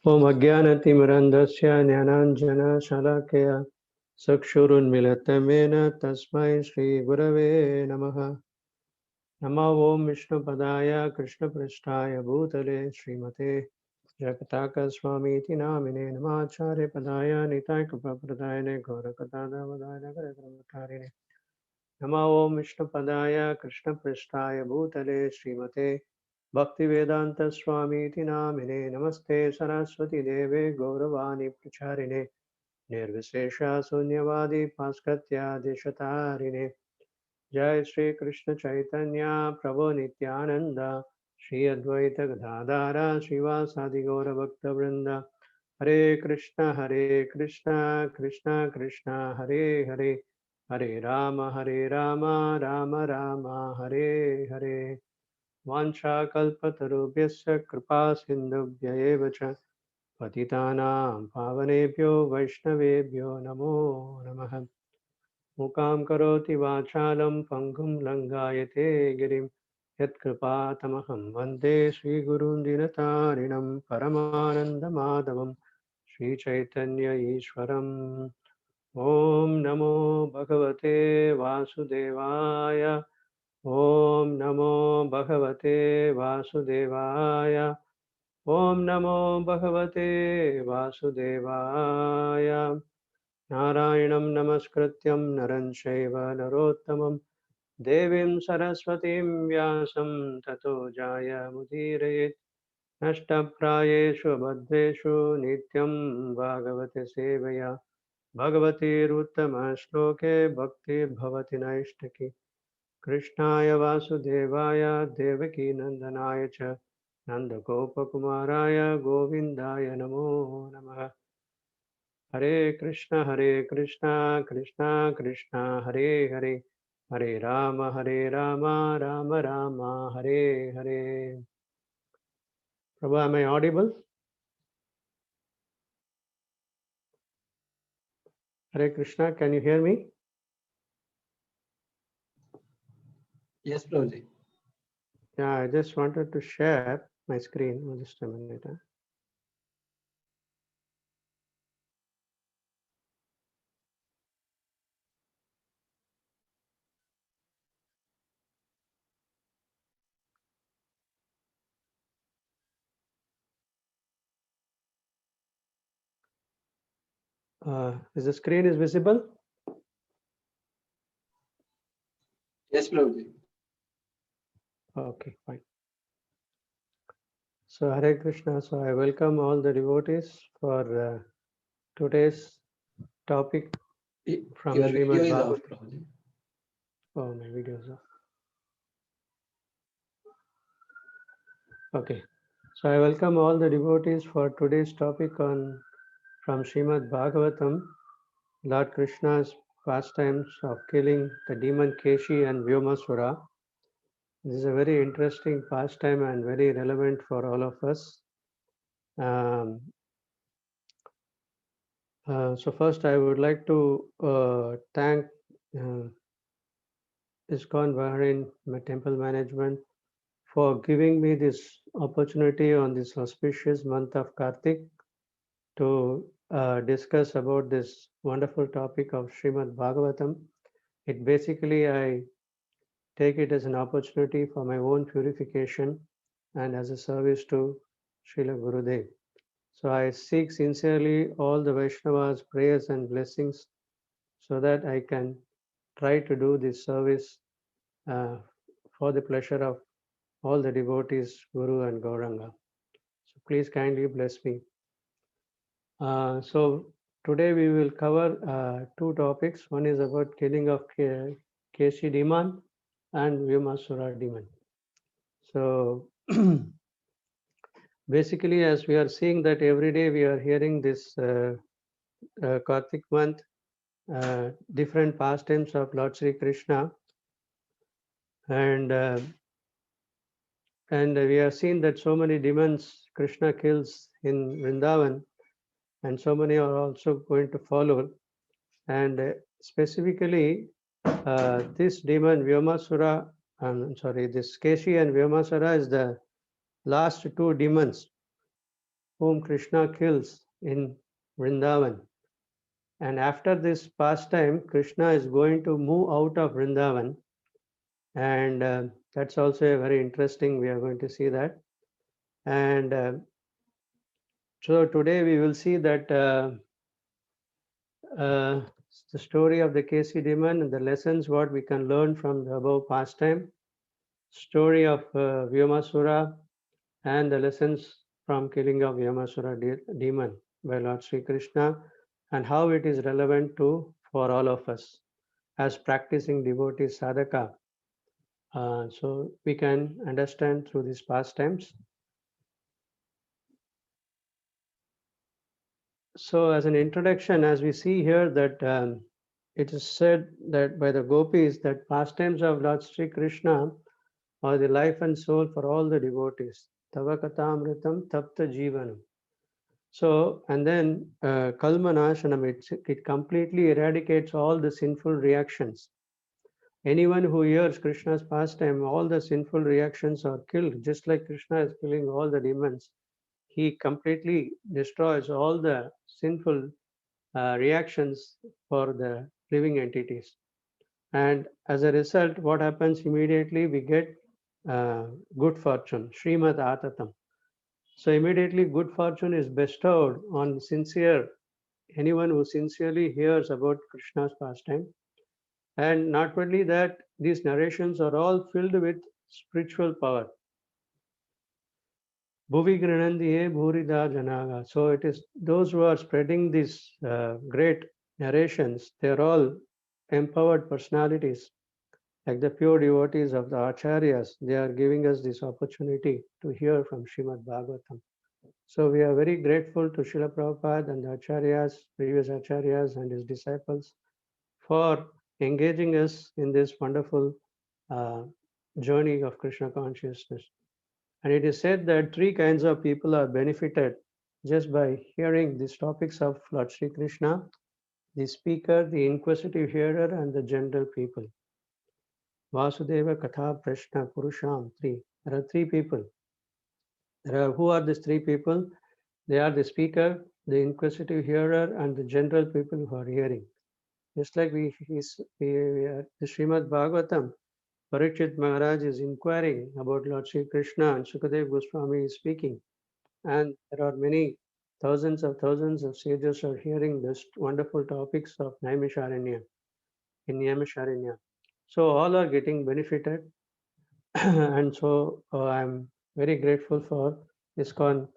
Om Ajnanatimirandasya Jnananjana Shalakaya Sakshurunmilitam Yena Tasmai Shri Gurave Namaha. Namo Om Vishnu Padaya Krishna Prasthaya Bhutale Srimate Jagataka Swami Iti Namine Namacharya Padaya Nitai Kripa Pradayane Gaurakatada Vadaya Nagarakarine Namo Om Vishnu Padaya Krishna Prasthaya Bhutale Srimate Bhaktivedanta Swami Iti Namine Namaste Saraswati Deve Gauravani Pracharine Nirvishesha Sunyavadi Paskatya Deshatarine Jai Shri Krishna Chaitanya Prabhu Nityananda Shri Advaita Gadadara Srivasadi Gaura Bhakta Vrinda Hare Krishna Krishna Krishna Hare Hare Hare Rama Rama Rama Hare Hare Vancha kalpatarubhyasya kripa sindhubhya eva cha patitanam pavanebhyo vaishnavebhyo namo namaha. Mukam karoti vachalam pangum langayate girim yat kripa tamaham vande Sri Gurun dinatarinam paramananda madhavam Sri Chaitanya Ishwaram. Om Namo Bhagavate Vasudevaya. Om Namo Bhagavate Vasudevaya. Om Namo Bhagavate Vasudevaya. Narayanam Namaskrityam Naran Shaiva Narottamam Devim Saraswatim Vyasam Tato Jaya Mudirayet Nashtaprayeshu Bhadreshu Nityam Bhagavate Sevaya Bhagavate Ruttama Shloke Bhakti Bhavati Naishtaki Krishnaya Vasudevaya Devaki Nandanaya Cha Nandagopakumaraya Govindaya Namo Namaha. Hare Krishna Krishna Krishna Hare Hare Hare Rama Rama Rama Hare Hare. Prabhu, am I audible? Hare Krishna, can you hear me? Yes, Prabhuji. Yeah, I just wanted to share my screen. Just a minute. Is the screen is visible? Yes, Prabhuji. Okay, fine. So Hare Krishna. So I welcome all the devotees for today's topic from Your video Srimad is Bhagavatam. off, Prabhuji. Oh, my video is off. Okay. So I welcome all the devotees for today's topic on from Srimad Bhagavatam, Lord Krishna's pastimes of killing the demon Keshi and Vyomasura. This is a very interesting pastime and very relevant for all of us. So first I would like to thank ISKCON Bahrain Temple Management for giving me this opportunity on this auspicious month of Kartik to discuss about this wonderful topic of Srimad Bhagavatam. It basically, I take it as an opportunity for my own purification and as a service to Srila Gurudev. So I seek sincerely all the Vaishnavas' prayers and blessings so that I can try to do this service for the pleasure of all the devotees, Guru and Gauranga. So please kindly bless me. So today we will cover two topics. One is about killing of Keshi demon and Vyomasura demon. So basically, as we are seeing that every day we are hearing this Kartik month, different pastimes of Lord Sri Krishna, and we have seen that so many demons Krishna kills in Vrindavan, and so many are also going to follow. And specifically, this demon Vyomasura, this Keshi and Vyomasura is the last two demons whom Krishna kills in Vrindavan. And after this pastime, Krishna is going to move out of Vrindavan. And that's also a very interesting, we are going to see that. And so today we will see that uh, the story of the Kesi demon and the lessons what we can learn from the above pastime, story of Vyomasura, and the lessons from killing of Vyomasura demon by Lord Sri Krishna, and how it is relevant to for all of us as practicing devotee sadhaka. So we can understand through these pastimes. So as an introduction, as we see here that it is said that by the gopis that pastimes of Lord Sri Krishna are the life and soul for all the devotees. Tava katamritam tapta jivanam. So, and then kalmanashanam, it completely eradicates all the sinful reactions. Anyone who hears Krishna's pastime, all the sinful reactions are killed, just like Krishna is killing all the demons. He completely destroys all the sinful reactions for the living entities. And as a result, what happens immediately? We get good fortune, Srimad Atatam. So immediately good fortune is bestowed on sincere, anyone who sincerely hears about Krishna's pastime. And not only that, these narrations are all filled with spiritual power. Bhuvi Granandiye Bhurida Janaga. So it is those who are spreading these great narrations, they're all empowered personalities, like the pure devotees of the Acharyas. They are giving us this opportunity to hear from Srimad Bhagavatam. So we are very grateful to Srila Prabhupada and the Acharyas, previous Acharyas and his disciples for engaging us in this wonderful uh, journey of Krishna consciousness. And it is said that three kinds of people are benefited just by hearing these topics of Lord Sri Krishna: the speaker, the inquisitive hearer, and the general people. Vasudeva, Katha, Prashna, Purusham, three. There are three people. Who are these three people? They are the speaker, the inquisitive hearer, and the general people who are hearing. Just like the Srimad Bhagavatam, Parikshit Maharaj is inquiring about Lord Sri Krishna and Sukadev Goswami is speaking. And there are many thousands of sages are hearing this wonderful topics of Naimisharanya, in Naimisharanya. So all are getting benefited. And so I'm very grateful for ISKCON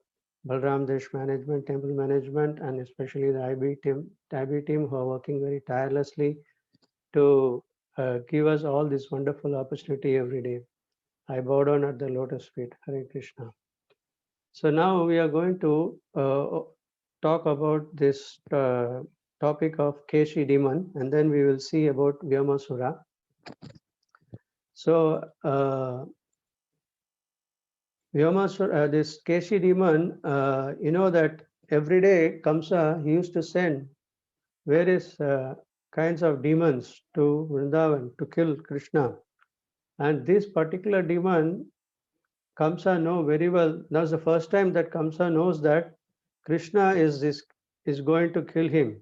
Balram Desh management, temple management, and especially the IB team who are working very tirelessly to give us all this wonderful opportunity every day. I bow down at the lotus feet. Hare Krishna. So now we are going to talk about this topic of Keshi demon, and then we will see about Vyomasura. So Vyomasura, this Keshi demon, you know that every day Kamsa, he used to send various kinds of demons to Vrindavan to kill Krishna. And this particular demon, Kamsa know very well. That's the first time that Kamsa knows that Krishna is going to kill him.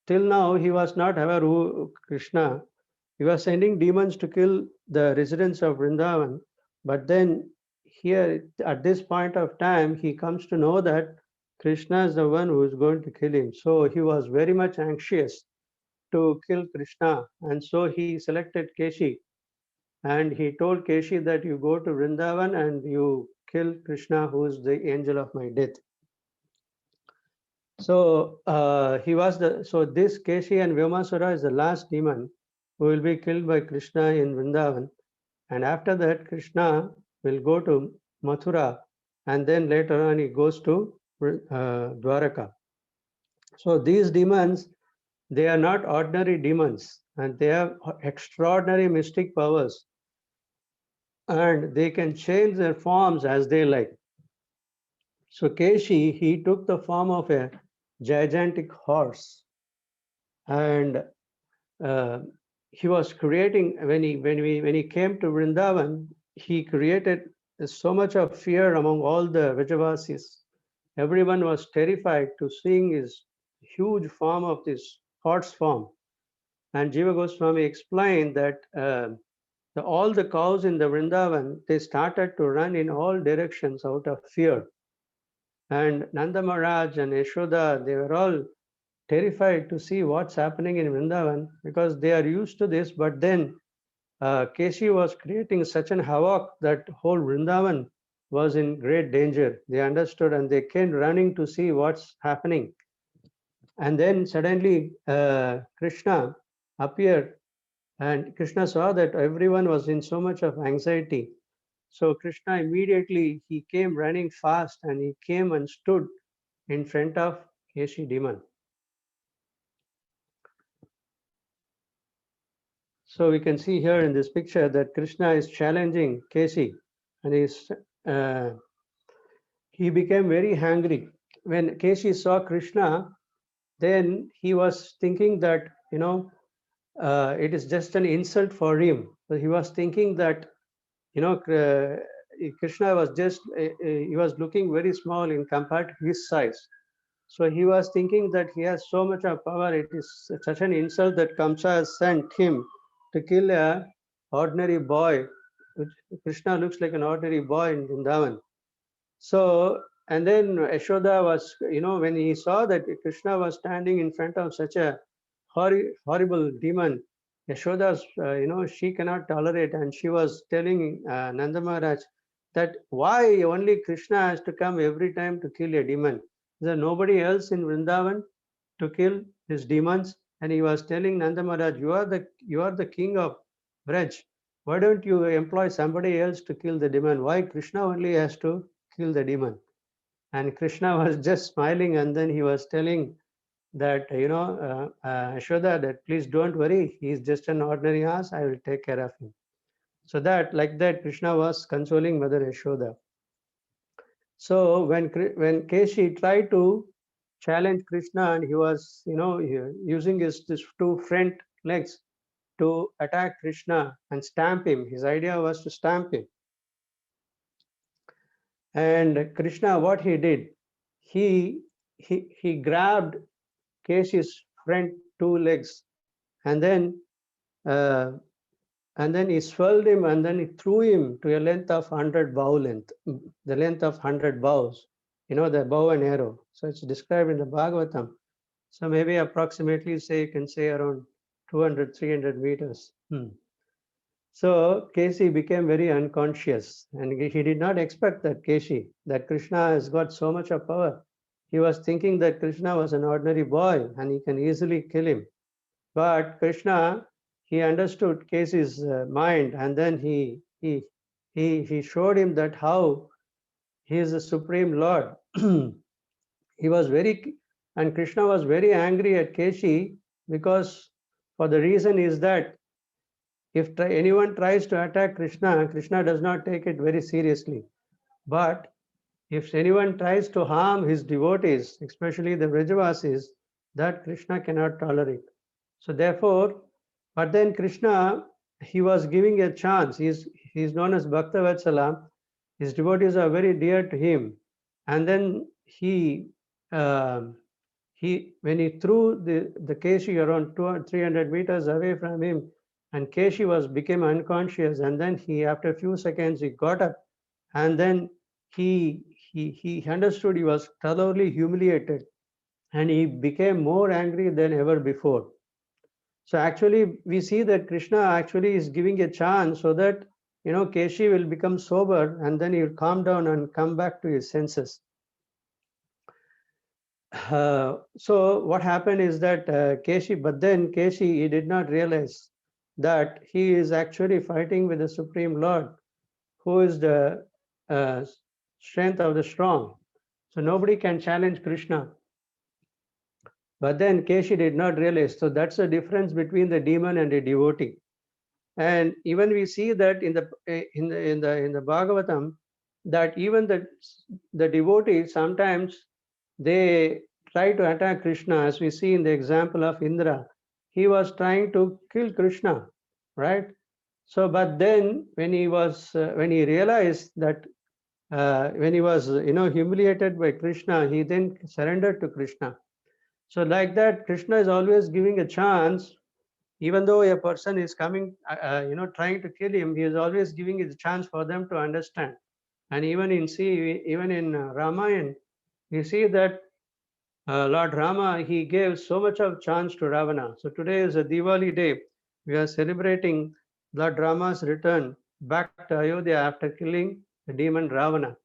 Till now, he was not aware who Krishna. He was sending demons to kill the residents of Vrindavan. But then here, at this point of time, he comes to know that Krishna is the one who is going to kill him. So he was very much anxious to kill Krishna. And so he selected Keshi. And he told Keshi that you go to Vrindavan and you kill Krishna, who is the angel of my death. So so this Keshi and Vyomasura is the last demon who will be killed by Krishna in Vrindavan. And after that, Krishna will go to Mathura, and then later on he goes to Dwaraka. So these demons, they are not ordinary demons, and they have extraordinary mystic powers, and they can change their forms as they like. So Keshi, he took the form of a gigantic horse, and he was creating, when he came to Vrindavan, he created so much of fear among all the Vrajavasis. everyone was terrified to seeing his huge form of this horse form. And Jiva Goswami explained that all the cows in the Vrindavan, they started to run in all directions out of fear. And Nanda Maharaj and Yashoda, they were all terrified to see what's happening in Vrindavan because they are used to this. But then Keshi was creating such an havoc that whole Vrindavan was in great danger. They understood and they came running to see what's happening. And then suddenly Krishna appeared, and Krishna saw that everyone was in so much of anxiety. So Krishna immediately, he came running fast and he came and stood in front of Keshi demon. So we can see here in this picture that Krishna is challenging Keshi, and he became very angry. When Keshi saw Krishna, then he was thinking that, it is just an insult for him. So he was thinking that, Krishna was just, he was looking very small in compared to his size. So he was thinking that he has so much of power, it is such an insult that Kamsa has sent him to kill a ordinary boy. Krishna looks like an ordinary boy in Vrindavan. So, and then Yashoda was, when he saw that Krishna was standing in front of such a horrible demon, Yashoda, she cannot tolerate, and she was telling Nanda Maharaj that why only Krishna has to come every time to kill a demon. Is there nobody else in Vrindavan to kill his demons? And he was telling Nanda Maharaj, you are the king of Braj. Why don't you employ somebody else to kill the demon? Why Krishna only has to kill the demon? And Krishna was just smiling, and then he was telling that, Yashoda, that please don't worry, he is just an ordinary ass, I will take care of him. So that, like that, Krishna was consoling Mother Yashoda. So when Keshi tried to challenge Krishna, and he was, using his two front legs to attack Krishna and stamp him. His idea was to stamp him. And Krishna, what he did, he grabbed Keshi's front two legs, and then uh, he swelled him, and then he threw him to a length of 100 bow length, the length of 100 bows, the bow and arrow. So it's described in the Bhagavatam. So maybe approximately, say, you can say around 200, 300 meters. So Keshi became very unconscious, and he did not expect that that Krishna has got so much of power. He was thinking that Krishna was an ordinary boy and he can easily kill him. But Krishna, he understood Keshi's mind, and then he showed him that how he is the supreme Lord. He was and Krishna was very angry at Keshi because, for the reason is that if anyone tries to attack Krishna, Krishna does not take it very seriously. But if anyone tries to harm his devotees, especially the Vrajavasis, that Krishna cannot tolerate. So therefore, but then Krishna, he was giving a chance. He's known as Bhaktavatsalam. His devotees are very dear to him. And then when he threw the Keshi around 200, 300 meters away from him, and Keshi became unconscious, and then after a few seconds, he got up, and then he understood he was thoroughly humiliated, and he became more angry than ever before. So actually, we see that Krishna actually is giving a chance so that, Keshi will become sober, and then he will calm down and come back to his senses. So what happened is that but then Keshi, he did not realize that he is actually fighting with the Supreme Lord, who is the strength of the strong. So nobody can challenge Krishna. But then Keshi did not realize. So that's the difference between the demon and the devotee. And even we see that in the Bhagavatam, that even the devotees sometimes they try to attack Krishna, as we see in the example of Indra. He was trying to kill Krishna, right? So, but then when he realized that when he was, humiliated by Krishna, he then surrendered to Krishna. So like that, Krishna is always giving a chance, even though a person is coming, trying to kill him, he is always giving it a chance for them to understand. And even in Ramayana, we see that Lord Rama, he gave so much of chance to Ravana. So today is a Diwali day. We are celebrating Lord Rama's return back to Ayodhya after killing the demon Ravana.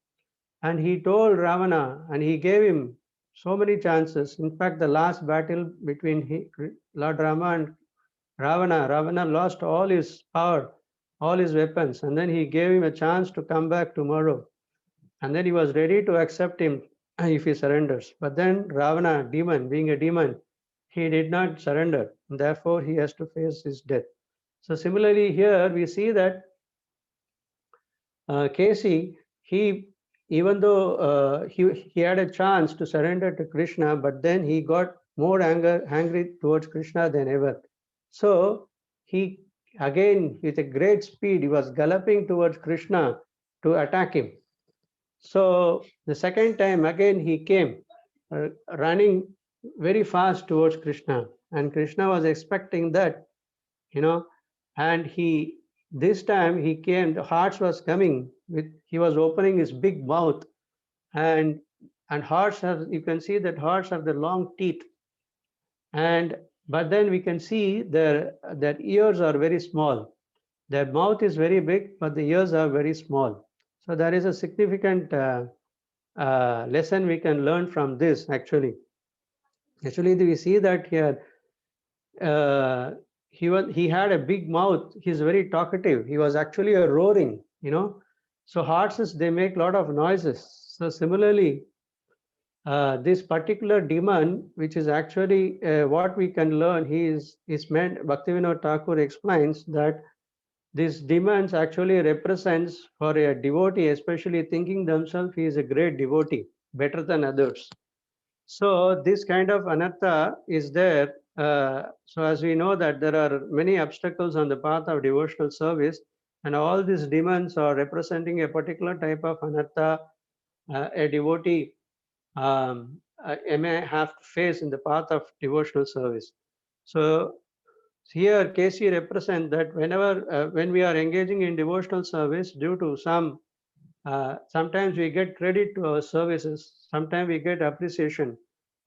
And he told Ravana, and he gave him so many chances. In fact, the last battle between Lord Rama and Ravana lost all his power, all his weapons, and then he gave him a chance to come back tomorrow. And then he was ready to accept him if he surrenders. But then Ravana, demon, being a demon, he did not surrender. Therefore, he has to face his death. So similarly, here we see that Casey, he even though he had a chance to surrender to Krishna, but then he got more angry towards Krishna than ever. So he again, with a great speed, he was galloping towards Krishna to attack him. So the second time again he came running very fast towards Krishna, and Krishna was expecting that, you know, and he this time he came. The horse was coming with. He was opening his big mouth, and horse have, you can see that horse have the long teeth, and but then we can see their ears are very small. Their mouth is very big, but the ears are very small. So there is a significant lesson we can learn from this. Actually, we see that here uh, he had a big mouth. He's very talkative. He was actually a roaring. So horses, they make a lot of noises. So similarly, this particular demon, which is actually what we can learn, is meant. Bhaktivinoda Thakur explains that these demons actually represents for a devotee, especially thinking themselves he is a great devotee, better than others. So this kind of anartha is there. So as we know that there are many obstacles on the path of devotional service, and all these demons are representing a particular type of anartha a devotee may have to face in the path of devotional service. So here KC represent that when we are engaging in devotional service, due to sometimes we get credit to our services, sometimes we get appreciation,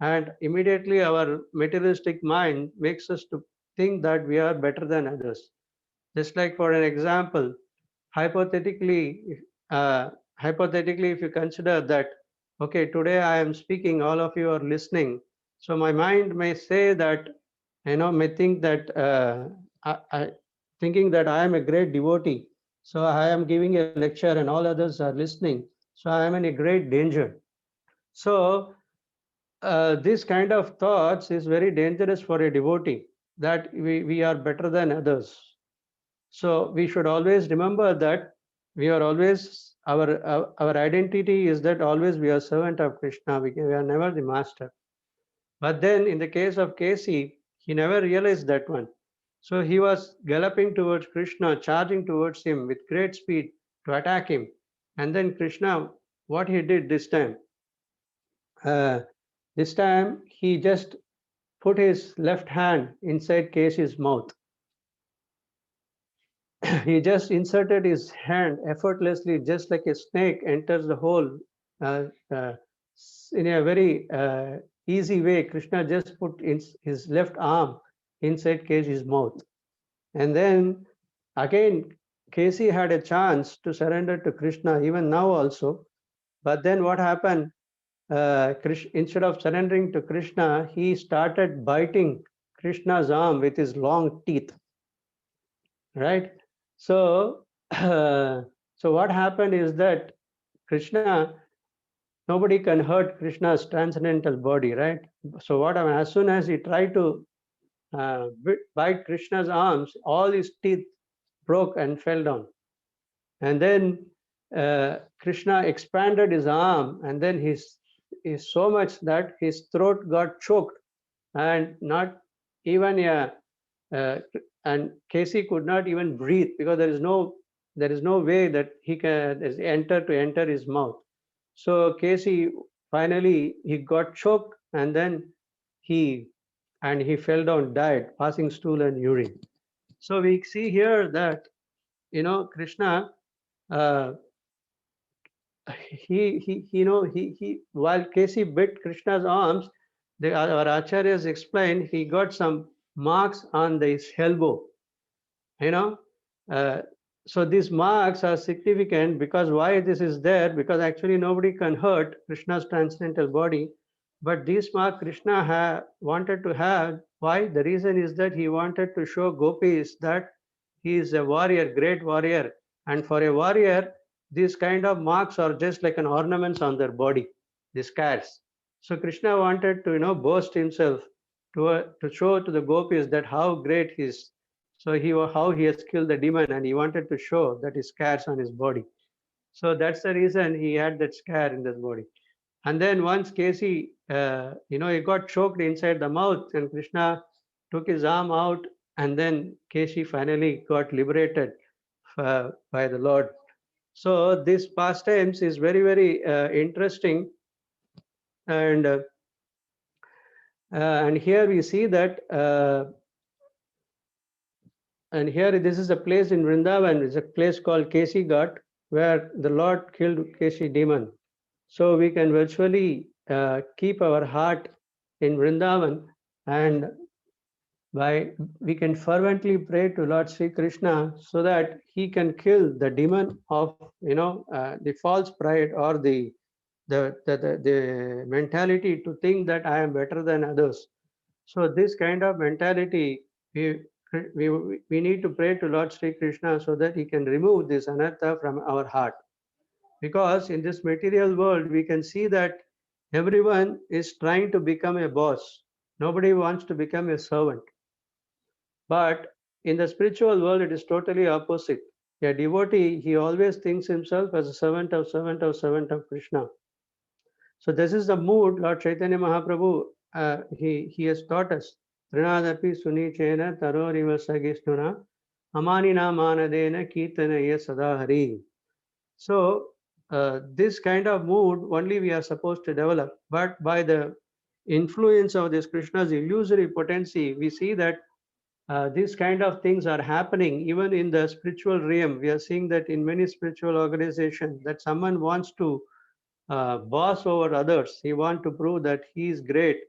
and immediately our materialistic mind makes us to think that we are better than others. Just like for an example, hypothetically, hypothetically, if you consider that, okay, today I am speaking, all of you are listening, so my mind may say that, may think that thinking that I am a great devotee, so I am giving a lecture and all others are listening, so I am in a great danger. So this kind of thoughts is very dangerous for a devotee, that we are better than others. So we should always remember that we are always our identity is that always we are servant of Krishna. We are never the master. But then in the case of Casey, he never realized that one. So he was galloping towards Krishna, charging towards him with great speed to attack him. And then Krishna, what he did uh, this time he just put his left hand inside Casey's mouth. He just inserted his hand effortlessly, just like a snake enters the hole uh, uh, in a very easy way. Krishna just put his left arm inside Casey's mouth. And then again, Casey had a chance to surrender to Krishna, even now also. But then what happened? Instead of surrendering to Krishna, he started biting Krishna's arm with his long teeth. Right? So, so what happened is that Krishna, nobody can hurt Krishna's transcendental body, right? So what happened? As soon as he tried to bite Krishna's arms, all his teeth broke and fell down. And then Krishna expanded his arm, and then his is so much that his throat got choked, and not even a uh, and Casey could not even breathe because there is no There is no way that he can enter his mouth. So Casey finally he got choked, and then he he fell down, died, passing stool and urine. So we see here that Krishna, uh, he while Casey bit Krishna's arms, our acharyas explained he got some marks on his elbow. you know uh, so these marks are significant, because why this is there, because actually nobody can hurt Krishna's transcendental body, but this mark Krishna wanted to have. Why? The reason is that he wanted to show gopis that he is a warrior, great warrior, and for a warrior these kind of marks are just like an ornaments on their body, the scars. So Krishna wanted to boast himself, to show to the gopis that how great he is. So how he has killed the demon, and he wanted to show that his scars on his body. So that's the reason he had that scar in his body. And then once Casey, he got choked inside the mouth, and Krishna took his arm out, and then Casey finally got liberated by the Lord. So this pastimes is very, very interesting, and here we see that. And here, this is a place in Vrindavan. It's a place called Kesi Ghat, where the Lord killed Kesi demon. So we can virtually keep our heart in Vrindavan, and we can fervently pray to Lord Sri Krishna so that he can kill the demon of the false pride, or the mentality to think that I am better than others. So this kind of mentality, we, we need to pray to Lord Sri Krishna so that he can remove this anartha from our heart. Because in this material world, we can see that everyone is trying to become a boss. Nobody wants to become a servant. But in the spiritual world, it is totally opposite. A devotee, he always thinks himself as a servant of Krishna. So this is the mood Lord Chaitanya Mahaprabhu, he has taught us. Trinadapi sunichena taroriva sagisnuna amanina manadena kirtanaya sadahari. So this kind of mood only we are supposed to develop. But by the influence of this Krishna's illusory potency, we see that these kind of things are happening even in the spiritual realm. We are seeing that in many spiritual organizations, that someone wants to boss over others. He wants to prove that he is great.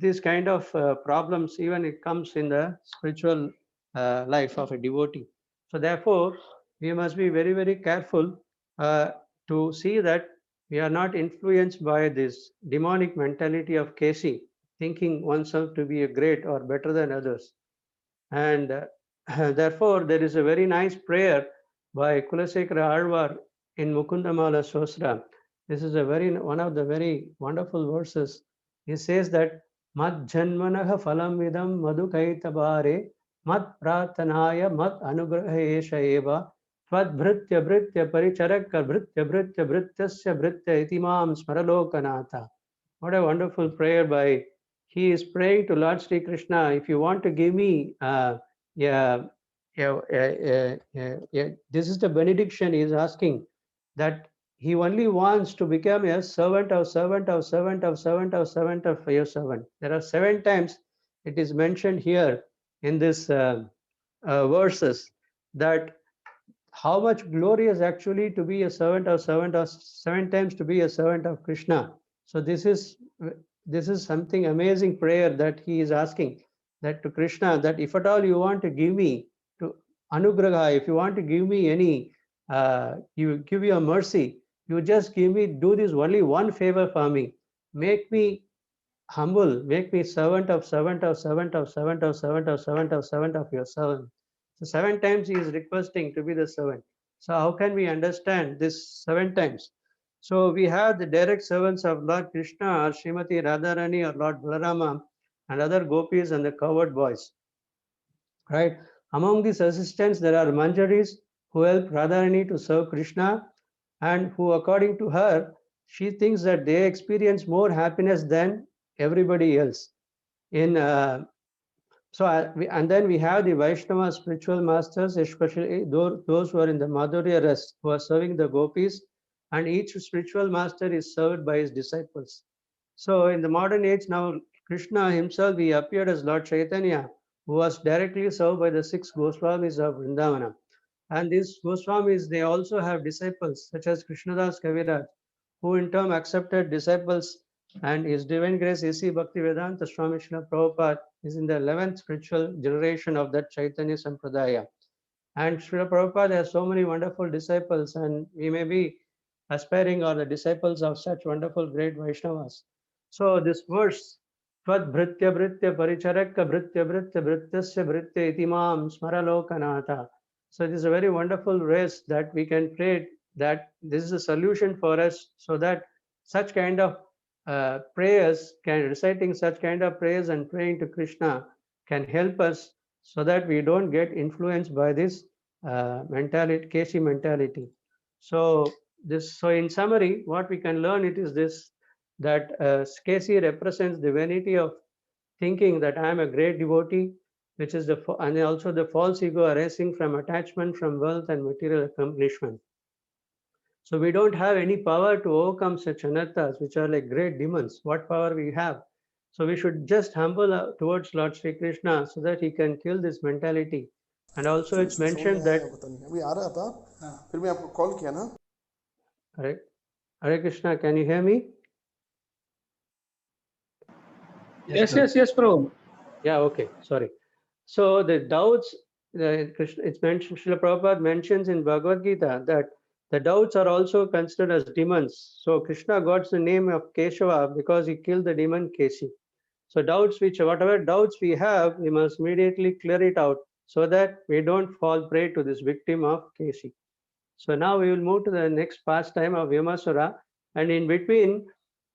These kind of problems, even it comes in the spiritual life of a devotee. So therefore, we must be very, very careful uh, to see that we are not influenced by this demonic mentality of Casey, thinking oneself to be a great or better than others. And therefore, there is a very nice prayer by Kulasekara Alvar in Mukundamala Sosra. This is one of the very wonderful verses. He says that Mad Janmanaha Phalam Vidam Madhukaitabare Mad Pratanaya Mad Anugrahesha Eva Tvad Bhritya Bhritya Paricharaka Bhritya Bhritya Bhrityasya Bhritya Itimam Smaralokanatha. What a wonderful prayer by. He is praying to Lord Sri Krishna, if you want to give me, yeah, this is the benediction he is asking, that he only wants to become a servant of your servant. There are 7 times it is mentioned here in this verses, that how much glorious actually to be a servant of 7 times to be a servant of Krishna. So this is something amazing prayer that he is asking, that to Krishna, that if at all you want to give me to anugraha, if you want to give me any, you give your mercy, you just do this only one favor for me. Make me humble, make me servant of your servant. So 7 times he is requesting to be the servant. So how can we understand this 7 times? So we have the direct servants of Lord Krishna, or Srimati Radharani, or Lord Balarama, and other gopis and the cowherd boys. Right? Among these assistants, there are Manjaris who help Radharani to serve Krishna, and who, according to her, she thinks that they experience more happiness than everybody else. In So, and then we have the Vaishnava spiritual masters, especially those who are in the Madhurya Ras, who are serving the gopis, and each spiritual master is served by his disciples. So, in the modern age now, Krishna himself, he appeared as Lord Chaitanya, who was directly served by the six Goswamis of Vrindavana. And these Goswamis, they also have disciples, such as Krishnadas Kaviraj, who in turn accepted disciples, and His Divine Grace A.C. Bhaktivedanta Swami Srila Prabhupada is in the 11th spiritual generation of that Chaitanya Sampradaya. And Srila Prabhupada has so many wonderful disciples, and we may be aspiring or the disciples of such wonderful great Vaishnavas. So this verse, Tvad Bhritya Bhritya Paricharaka Bhritya Bhritya Bhrityasya Bhritya Itimam Smaralokanatha. So it is a very wonderful verse that we can pray that this is a solution for us, so that such kind of prayers, reciting such kind of prayers and praying to Krishna can help us, so that we don't get influenced by this mentality, Keshi mentality. So so in summary, what we can learn it is this, that Keshi represents the vanity of thinking that I am a great devotee, which is and also the false ego arising from attachment from wealth and material accomplishment. So we don't have any power to overcome such anarthas, which are like great demons. What power we have? So we should just humble towards Lord Sri Krishna, so that he can kill this mentality. And also it's समझ में mentioned आया that, पता नहीं अभी आ रहा था फिर मैं आपको कॉल किया ना Hare, Hare Krishna, can you hear me? Yes, Yes, Prabhu. Yeah, okay, sorry. So the doubts, Krishna, it's mentioned, Srila Prabhupada mentions in Bhagavad Gita that the doubts are also considered as demons. So Krishna got the name of Keshava because he killed the demon Keshi. So doubts, whatever doubts we have, we must immediately clear it out, so that we don't fall prey to this victim of Keshi. So now we will move to the next pastime of Vyomasura, and in between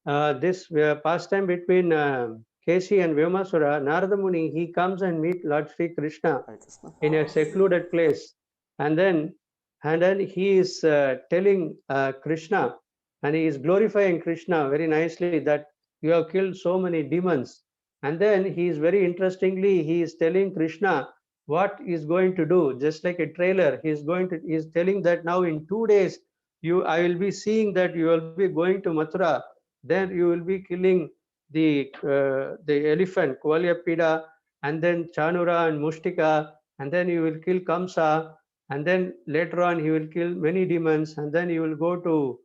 this pastime between Keshi and Vyomasura, Narada Muni, he comes and meet Lord Sri Krishna Hare Krishna in a secluded place, and then he is telling Krishna, and he is glorifying Krishna very nicely, that you have killed so many demons. And then he is very interestingly, he is telling Krishna what he is going to do, just like a trailer. He is telling that now in 2 days I will be seeing that you will be going to Mathura, then you will be killing the elephant Kuvalyapida, and then Chanura and Mushtika, and then you will kill Kamsa, and then later on he will kill many demons, and then you will go to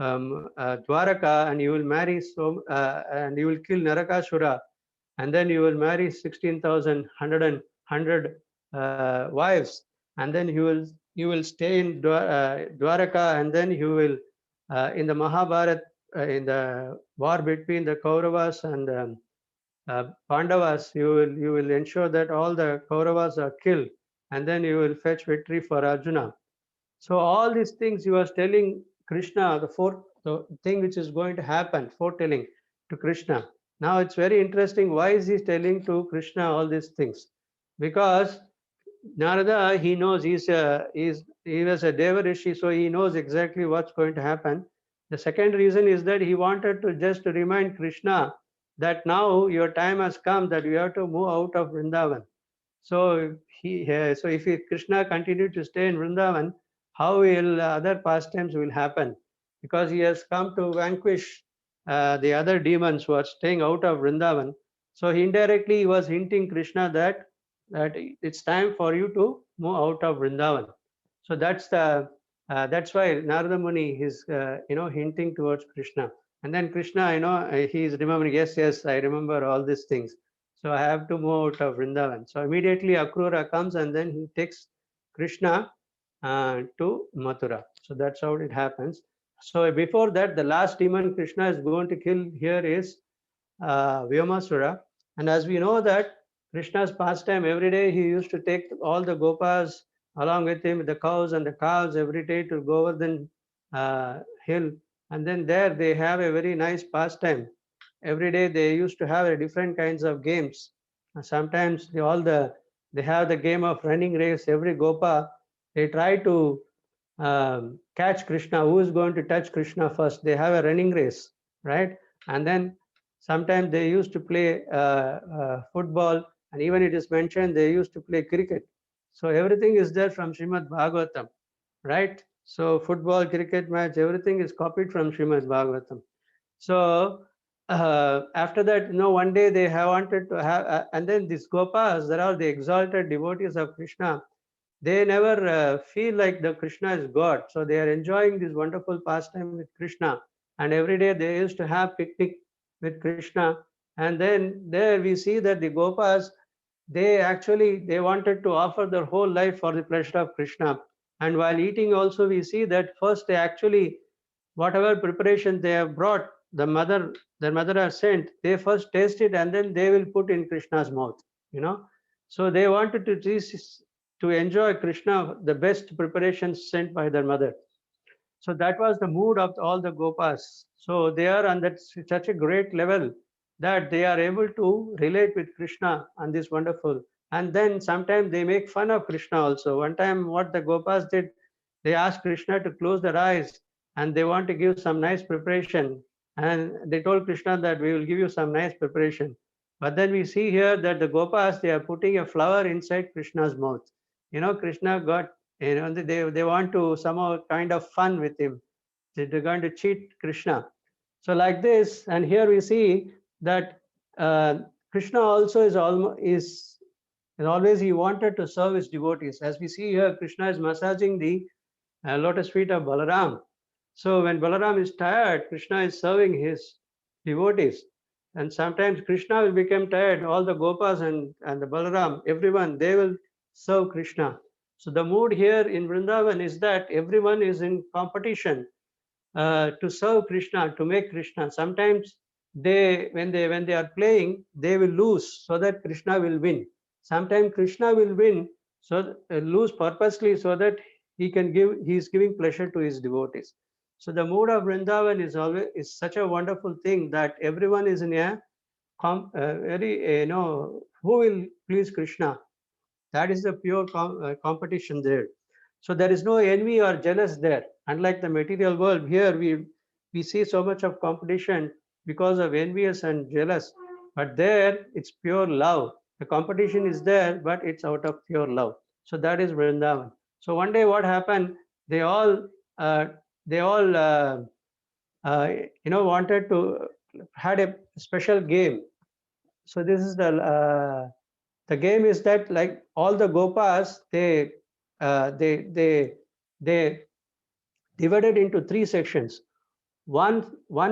Dwaraka, and you will marry and you will kill Narakasura, and then you will marry 16,100 wives, and then you will stay in Dwaraka, and then you will in the Mahabharat, in the war between the Kauravas and Pandavas, you will ensure that all the Kauravas are killed, and then you will fetch victory for Arjuna. So all these things he was telling Krishna, the thing which is going to happen, foretelling to Krishna. Now it's very interesting. Why is he telling to Krishna all these things? Because Narada, he knows he was a Deva Rishi, so he knows exactly what's going to happen. The second reason is that he wanted to just remind Krishna that now your time has come, that you have to move out of Vrindavan. So so if Krishna continued to stay in Vrindavan, how will other pastimes will happen? Because he has come to vanquish the other demons who are staying out of Vrindavan. So indirectly he was hinting Krishna that it's time for you to move out of Vrindavan. So that's why Narada Muni is hinting towards Krishna, and then Krishna, he is remembering. Yes, I remember all these things. So I have to move out of Vrindavan. So immediately Akrura comes, and then he takes Krishna to Mathura. So that's how it happens. So before that, the last demon Krishna is going to kill here is Vyomasura. And as we know that Krishna's pastime, every day he used to take all the gopas along with him, the cows and the calves, every day to Govardhan hill. And then there they have a very nice pastime. Every day they used to have a different kinds of games. Sometimes they have the game of running race. Every gopa, they try to catch Krishna. Who is going to touch Krishna first? They have a running race, right? And then sometimes they used to play football, And even it is mentioned they used to play cricket. So everything is there from Srimad Bhagavatam, right? So football, cricket match, everything is copied from Srimad Bhagavatam. So after that, one day they have wanted to have, and then these Gopas, they're all the exalted devotees of Krishna. They never feel like the Krishna is God. So they are enjoying this wonderful pastime with Krishna. And every day they used to have picnic with Krishna. And then there we see that the Gopas, they wanted to offer their whole life for the pleasure of Krishna. And while eating also, we see that first they actually, whatever preparation they have brought, their mother has sent, they first taste it and then they will put in Krishna's mouth, you know. So they wanted to enjoy Krishna, the best preparations sent by their mother. So that was the mood of all the Gopas. So they are on that such a great level that they are able to relate with Krishna on this wonderful. And then sometimes they make fun of Krishna also. One time, what the Gopas did, they asked Krishna to close their eyes and they want to give some nice preparation. And they told Krishna that we will give you some nice preparation. But then we see here that the Gopas, they are putting a flower inside Krishna's mouth. Krishna got, they want to somehow kind of fun with him. They're going to cheat Krishna. So like this, and here we see that Krishna also is almost is and always he wanted to serve his devotees. As we see here, Krishna is massaging the lotus feet of Balaram. So when Balaram is tired, Krishna is serving his devotees. And sometimes Krishna will become tired. All the Gopas and the Balaram, everyone, they will serve Krishna. So the mood here in Vrindavan is that everyone is in competition to serve Krishna, to make Krishna. Sometimes when they are playing, they will lose so that Krishna will win. Sometimes Krishna will win, so lose purposely so that he is giving pleasure to his devotees. So the mood of Vrindavan is such a wonderful thing that everyone is in a very who will please Krishna. That is the pure competition there. So there is no envy or jealous there. Unlike the material world, here we see so much of competition because of envious and jealous. But there it's pure love. The competition is there, but it's out of pure love. So that is Vrindavan. So one day what happened? They all uh, they all wanted to had a special game. So this is the game is that, like, all the Gopas, they divided into three sections. One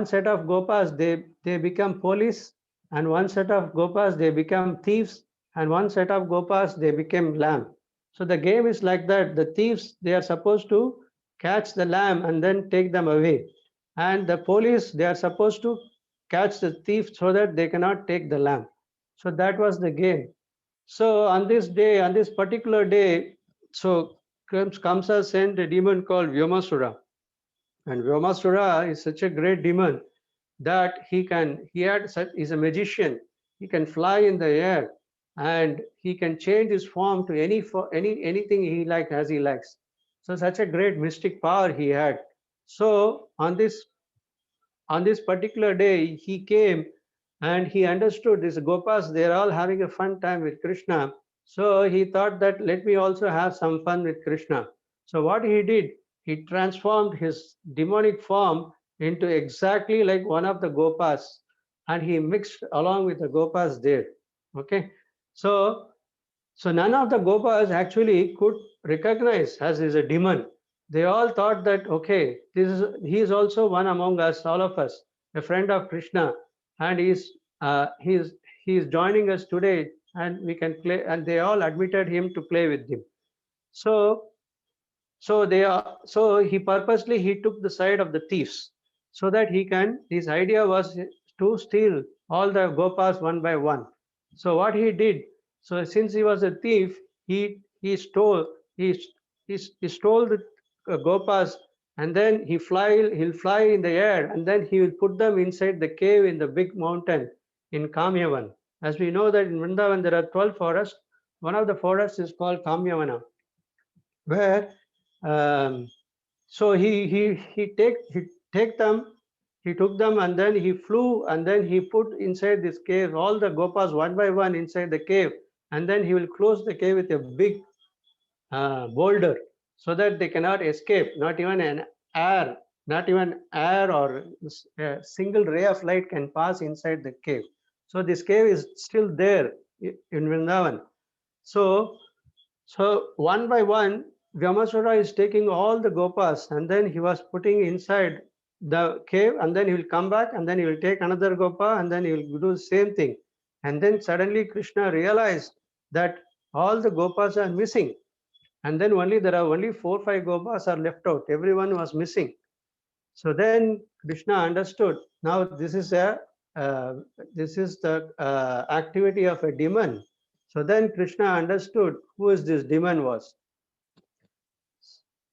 set of Gopas, they become police, and one set of Gopas, they become thieves, and one set of Gopas, they became lamb. So the game is like that. The thieves, they are supposed to catch the lamb and then take them away, and the police, they are supposed to catch the thief so that they cannot take the lamb. So that was the game. So on this day, on this particular day, so Kamsa sent a demon called Vyomasura. And Vyomasura is such a great demon that he's a magician. He can fly in the air and he can change his form to anything he likes as he likes. So such a great mystic power he had. So on this particular day, he came and he understood this Gopas, they're all having a fun time with Krishna. So he thought that let me also have some fun with Krishna. So what he did, he transformed his demonic form into exactly like one of the Gopas, and he mixed along with the Gopas there. Okay. So none of the Gopas actually could recognize as is a demon. They all thought that okay, he is also one among us, all of us, a friend of Krishna, and he is joining us today, and we can play. And they all admitted him to play with him. So so he purposely he took the side of the thieves so that he can. His idea was to steal all the Gopas one by one. So what he did, so since he was a thief, he stole he he stole the Gopas, and then he'll fly in the air, and then he will put them inside the cave in the big mountain in Kamyavan. As we know that in Vrindavan there are 12 forests. One of the forests is called Kamyavana, where um, so he take them, he took them, and then he flew, and then he put inside this cave all the Gopas one by one inside the cave, and then he will close the cave with a big boulder so that they cannot escape. Not even air or a single ray of light can pass inside the cave. So this cave is still there in Vrindavan. So one by one, Vyamasura is taking all the gopas and then he was putting inside the cave, and then he will come back and then he will take another gopa and then he will do the same thing. And then suddenly Krishna realized that all the gopas are missing. And then there are only 4 5 gopas are left out. Everyone was missing. So then Krishna understood. Now uh, this is the activity of a demon. So then Krishna understood who is this demon was.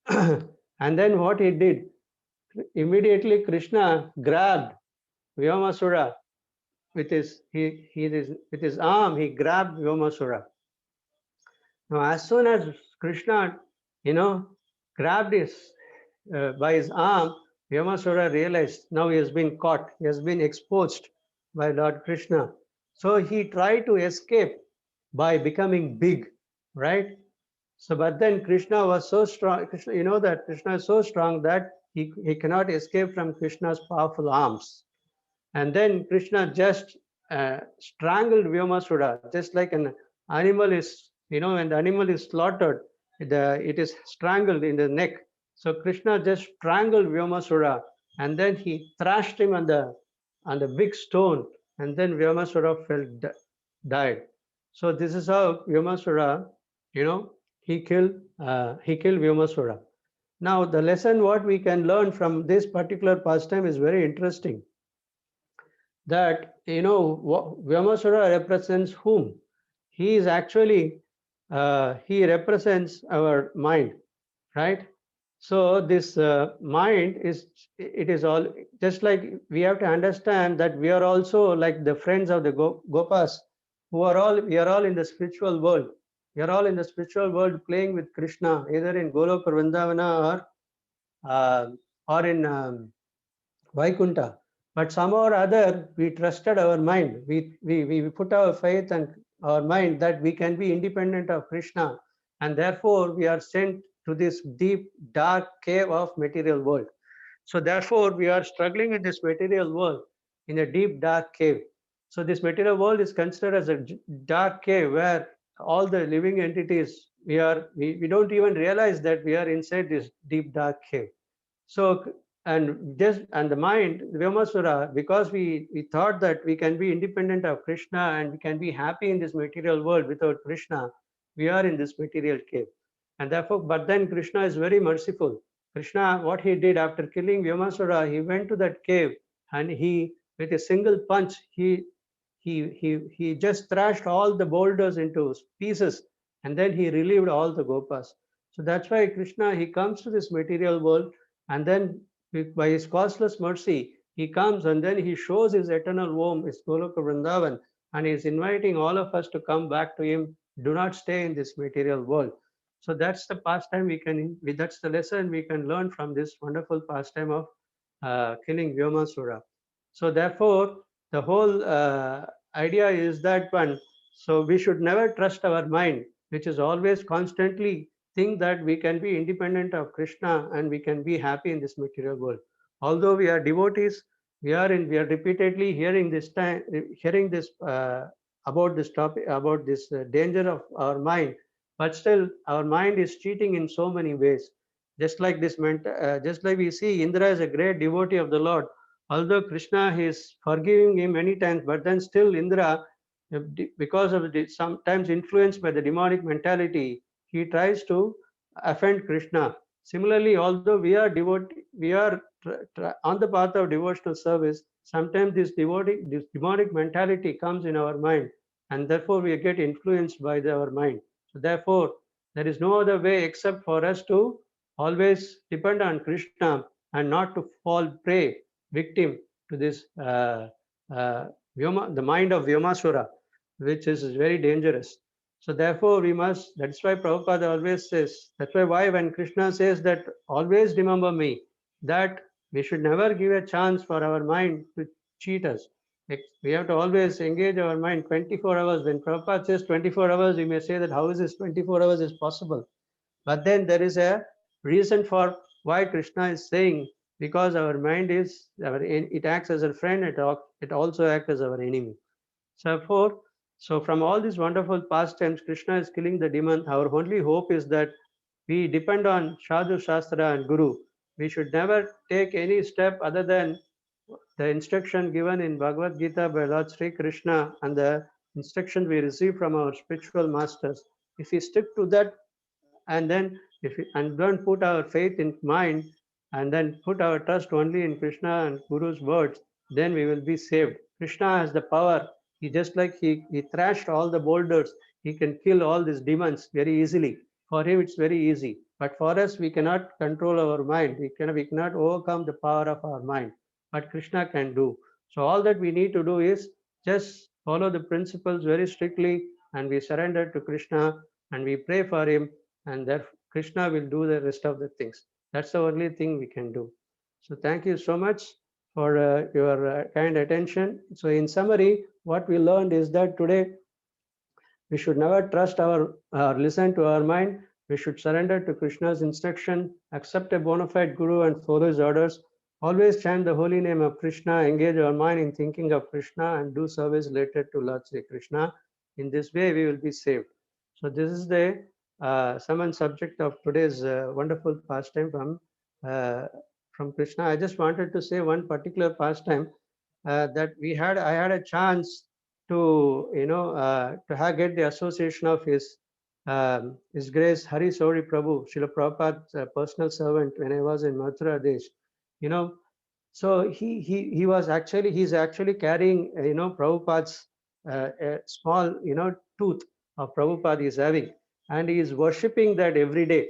And then what he did, immediately Krishna grabbed Vyomasura with his arm. He grabbed Vyomasura. Now, as soon as Krishna, grabbed by his arm, Vyomasura realized now he has been caught. He has been exposed by Lord Krishna. So he tried to escape by becoming big, right? So, but then Krishna was so strong. Krishna, that Krishna is so strong that he cannot escape from Krishna's powerful arms. And then Krishna just strangled Vyomasura, just like an animal is, when the animal is slaughtered, it is strangled in the neck. So Krishna just strangled Vyomasura, and then he thrashed him on the big stone, and then Vyomasura died. So this is how Vyomasura, he killed Vyomasura. Now the lesson what we can learn from this particular pastime is very interesting. That Vyamasura represents whom? He is actually he represents our mind, right? So this mind is all, just like we have to understand that we are also like the friends of the Gopas, we are all in the spiritual world. We are all in the spiritual world playing with Krishna, either in Goloka Vrindavana or in Vaikunta. But somehow or other, we trusted our mind. We put our faith and our mind that we can be independent of Krishna. And therefore, we are sent to this deep, dark cave of material world. So therefore, we are struggling in this material world in a deep, dark cave. So this material world is considered as a dark cave where all the living entities, we don't even realize that we are inside this deep, dark cave. So and the mind, Vyomasura, because we thought that we can be independent of Krishna and we can be happy in this material world without Krishna, we are in this material cave. And therefore, but then Krishna is very merciful. Krishna, what he did after killing Vyomasura, he went to that cave and he, with a single punch, he just thrashed all the boulders into pieces, and then he relieved all the gopas. So that's why Krishna, he comes to this material world, and then by his causeless mercy, he comes and then he shows his eternal home, his Goloka Vrindavan, and he is inviting all of us to come back to him. Do not stay in this material world. So that's the pastime that's the lesson we can learn from this wonderful pastime of killing Vyomasura. So therefore, the whole idea is that one, so we should never trust our mind, which is always constantly think that we can be independent of Krishna and we can be happy in this material world. Although we are devotees, we are repeatedly hearing this about this topic, about this danger of our mind, but still our mind is cheating in so many ways. Just like just like we see Indra is a great devotee of the Lord. Although Krishna is forgiving him many times, but then still Indra, because of sometimes influenced by the demonic mentality, he tries to offend Krishna. Similarly, although we are on the path of devotional service, sometimes this demonic mentality comes in our mind, and therefore we get influenced by our mind. So therefore, there is no other way except for us to always depend on Krishna and not to fall prey, victim to this the mind of Vyomasura, which is very dangerous. So therefore we must, that's why Prabhupada always says, that's why when Krishna says that always remember me, that we should never give a chance for our mind to cheat us. We have to always engage our mind 24 hours. When Prabhupada says 24 hours, you may say that how is this 24 hours is possible? But then there is a reason for why Krishna is saying, because our mind is, it acts as a friend, it also acts as our enemy. So from all these wonderful pastimes, Krishna is killing the demon. Our only hope is that we depend on Sadhu, Shastra and Guru. We should never take any step other than the instruction given in Bhagavad Gita by Lord Sri Krishna and the instructions we receive from our spiritual masters. If we stick to that, and then and don't put our faith in mind, and then put our trust only in Krishna and Guru's words, then we will be saved. Krishna has the power. He just like he thrashed all the boulders, he can kill all these demons very easily. For him it's very easy, but for us we cannot control our mind. We cannot overcome the power of our mind, but Krishna can do. So all that we need to do is just follow the principles very strictly, and we surrender to Krishna and we pray for him, and that Krishna will do the rest of the things. That's the only thing we can do. So thank you so much for your kind attention. So in summary, what we learned is that today we should never trust listen to our mind. We should surrender to Krishna's instruction, accept a bona fide guru and follow his orders. Always chant the holy name of Krishna, engage our mind in thinking of Krishna, and do service related to Lord Sri Krishna. In this way, we will be saved. So this is the sum and subject of today's wonderful pastime from Krishna. I just wanted to say one particular pastime that I had a chance to get the association of His Grace Hari Sauri Prabhu, Srila Prabhupada's personal servant when I was in Mathura Desh. You know, so he's actually carrying Prabhupada's a small tooth of Prabhupada is having, and he is worshipping that every day.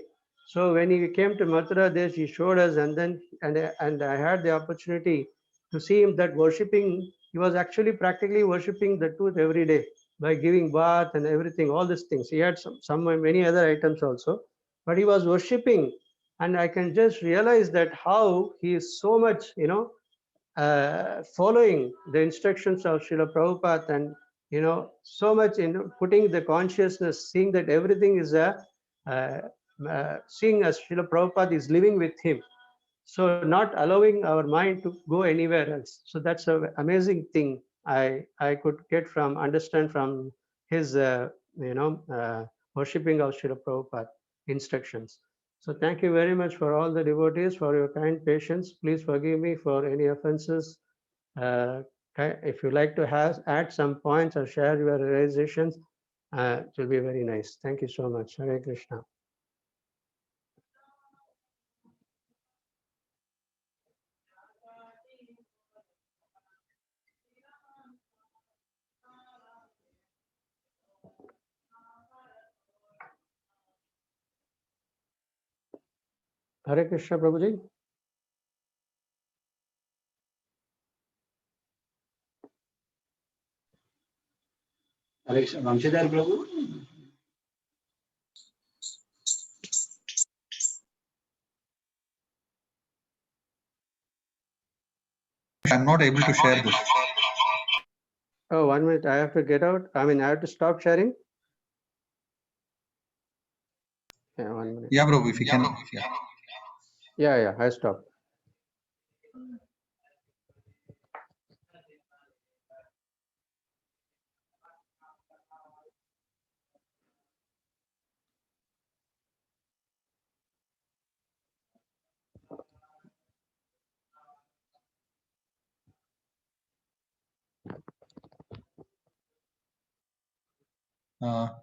So when he came to Mathura Desh, he showed us, and I had the opportunity to see him that worshipping. He was actually practically worshipping the tooth every day by giving bath and everything, all these things. He had some many other items also, but he was worshipping, and I can just realize that how he is so much following the instructions of Srila Prabhupada, and so much in putting the consciousness, seeing that everything is uh, seeing as Srila Prabhupada is living with him, so not allowing our mind to go anywhere else. So that's an amazing thing I could understand from his worshipping of Srila Prabhupada instructions. So thank you very much for all the devotees for your kind patience. Please forgive me for any offenses. If you like to add some points or share your realizations, it will be very nice. Thank you so much. Hare Krishna. Hare Krishna, Prabhuji. Hare Krishna. Vamshidhar Prabhu. I'm not able to share this. Oh, 1 minute. I have to get out. I mean, I have to stop sharing. Yeah, 1 minute. Yeah, bro, if you can. Yeah, I stopped.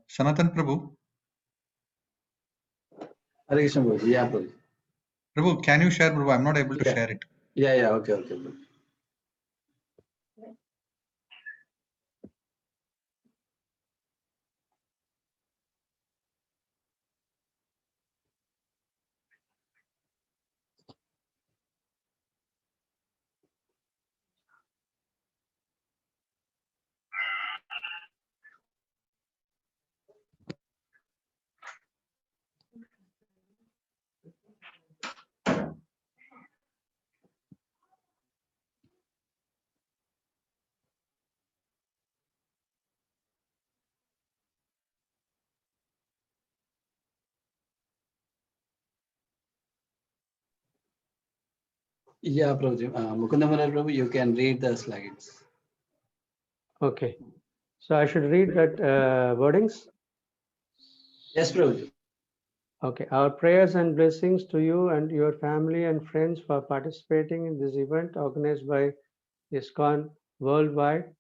Sanatan Prabhu. Hare Krishna Prabhu. Yeah, Prabhu. Prabhu, can you share, Prabhu? I'm not able to Yeah. share it. Yeah, okay, Prabhu. Yeah, Prabhuji. Mukunda Murari Prabhu, you can read the slides. Okay. So I should read that wordings. Yes, Prabhuji. Okay. Our prayers and blessings to you and your family and friends for participating in this event organized by ISKCON worldwide,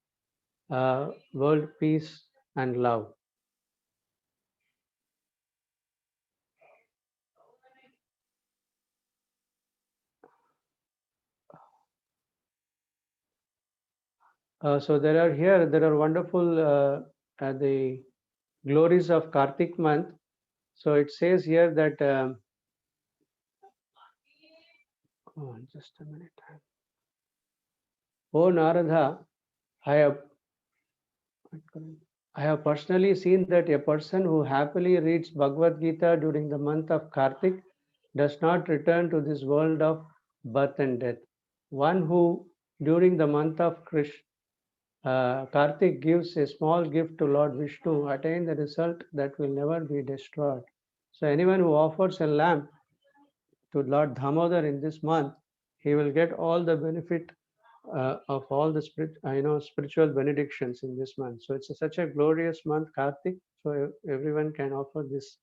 world peace and love. So there are wonderful the glories of Kartik month. So it says here that just a minute. Oh Narada, I have personally seen that a person who happily reads Bhagavad Gita during the month of Kartik does not return to this world of birth and death. One who during the month of Kartik gives a small gift to Lord Vishnu attain the result that will never be destroyed. So anyone who offers a lamp to Lord Damodar in this month, he will get all the benefit of all the spiritual benedictions in this month. So it's such a glorious month, Kartik. So everyone can offer this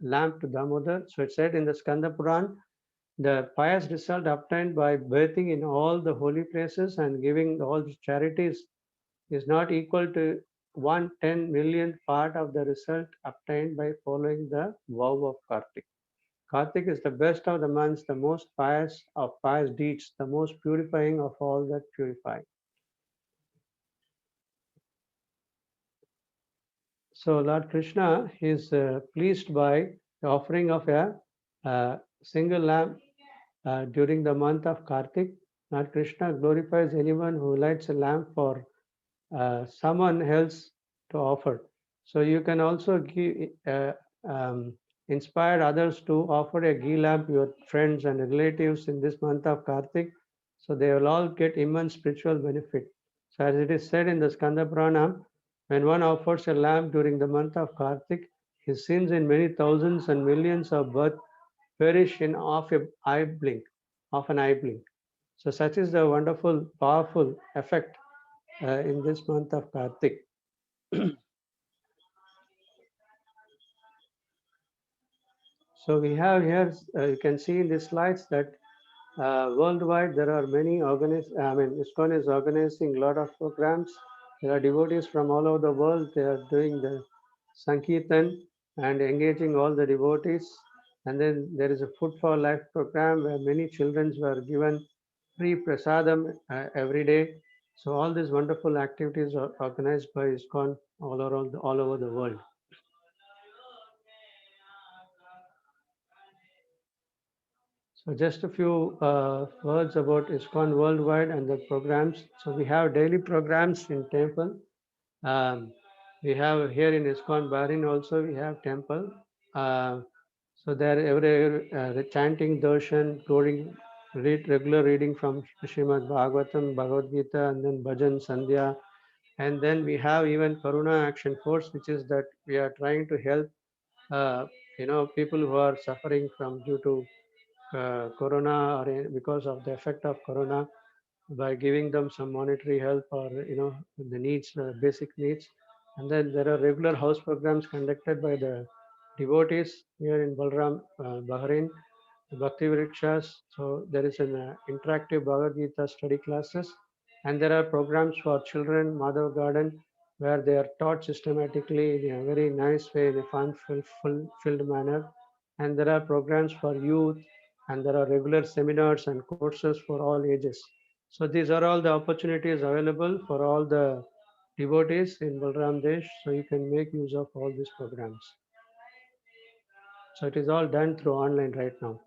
lamp to Damodar. So it said in the Skanda Puran, the pious result obtained by bathing in all the holy places and giving all the charities is not equal to 1/10 millionth part of the result obtained by following the vow of Kartik. Kartik is the best of the months, the most pious of pious deeds, the most purifying of all that purify. So Lord Krishna is pleased by the offering of a single lamp during the month of Kartik. Lord Krishna glorifies anyone who lights a lamp for someone else to offer. So you can also um, inspire others to offer a ghee lamp to your friends and relatives in this month of Kartik. So they will all get immense spiritual benefit. So as it is said in the Skanda Purana, when one offers a lamp during the month of Kartik, his sins in many thousands and millions of birth perish in half an eye blink, of an eye blink. So such is the wonderful, powerful effect in this month of Kartik. So we have here, you can see in the slides that worldwide there are many ISKCON is organizing a lot of programs. There are devotees from all over the world. They are doing the Sankirtan and engaging all the devotees. And then there is a Food for Life program where many children were given free prasadam every day. So all these wonderful activities are organized by ISKCON all over the world. So just a few words about ISKCON worldwide and the programs. So we have daily programs in temple. We have here in ISKCON Bahrain also we have temple. So there every chanting darshan, regular reading from Srimad Bhagavatam, Bhagavad Gita, and then bhajan, sandhya. And then we have even Karuna Action Force, which is that we are trying to help people who are suffering from due to corona or because of the effect of corona by giving them some monetary help or the needs, basic needs. And then there are regular house programs conducted by the devotees here in Balram, Bahrain, Bhakti Vrikshas. So there is an interactive Bhagavad Gita study classes, and there are programs for children, Madhav Garden, where they are taught systematically in a very nice way, in a fun-filled manner. And there are programs for youth, and there are regular seminars and courses for all ages. So these are all the opportunities available for all the devotees in Balram Desh. So you can make use of all these programs. So it is all done through online right now.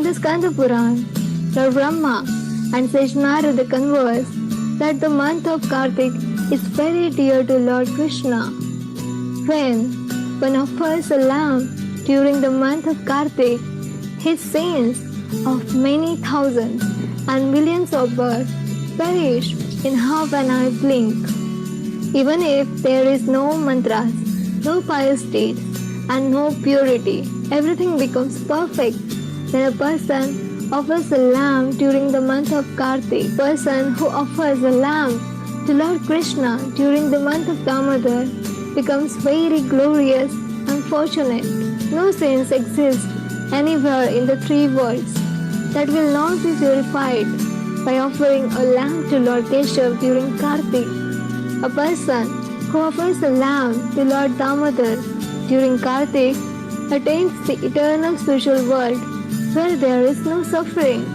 the Skanda Puran, Lord Brahma and sage Narada converse that the month of Kartik is very dear to Lord Krishna. When one offers a lamb during the month of Kartik, his sins of many thousands and millions of births perish in half an eye blink. Even if there is no mantras, no pious deeds, and no purity, everything becomes perfect when a person offers a lamb during the month of Kartik. Person who offers a lamb to Lord Krishna during the month of Damodar becomes very glorious and fortunate. No sins exist anywhere in the three worlds that will not be purified by offering a lamb to Lord Keshav during Kartik. A person who offers a lamb to Lord Damodar during Kartik attains the eternal spiritual world where there is no suffering.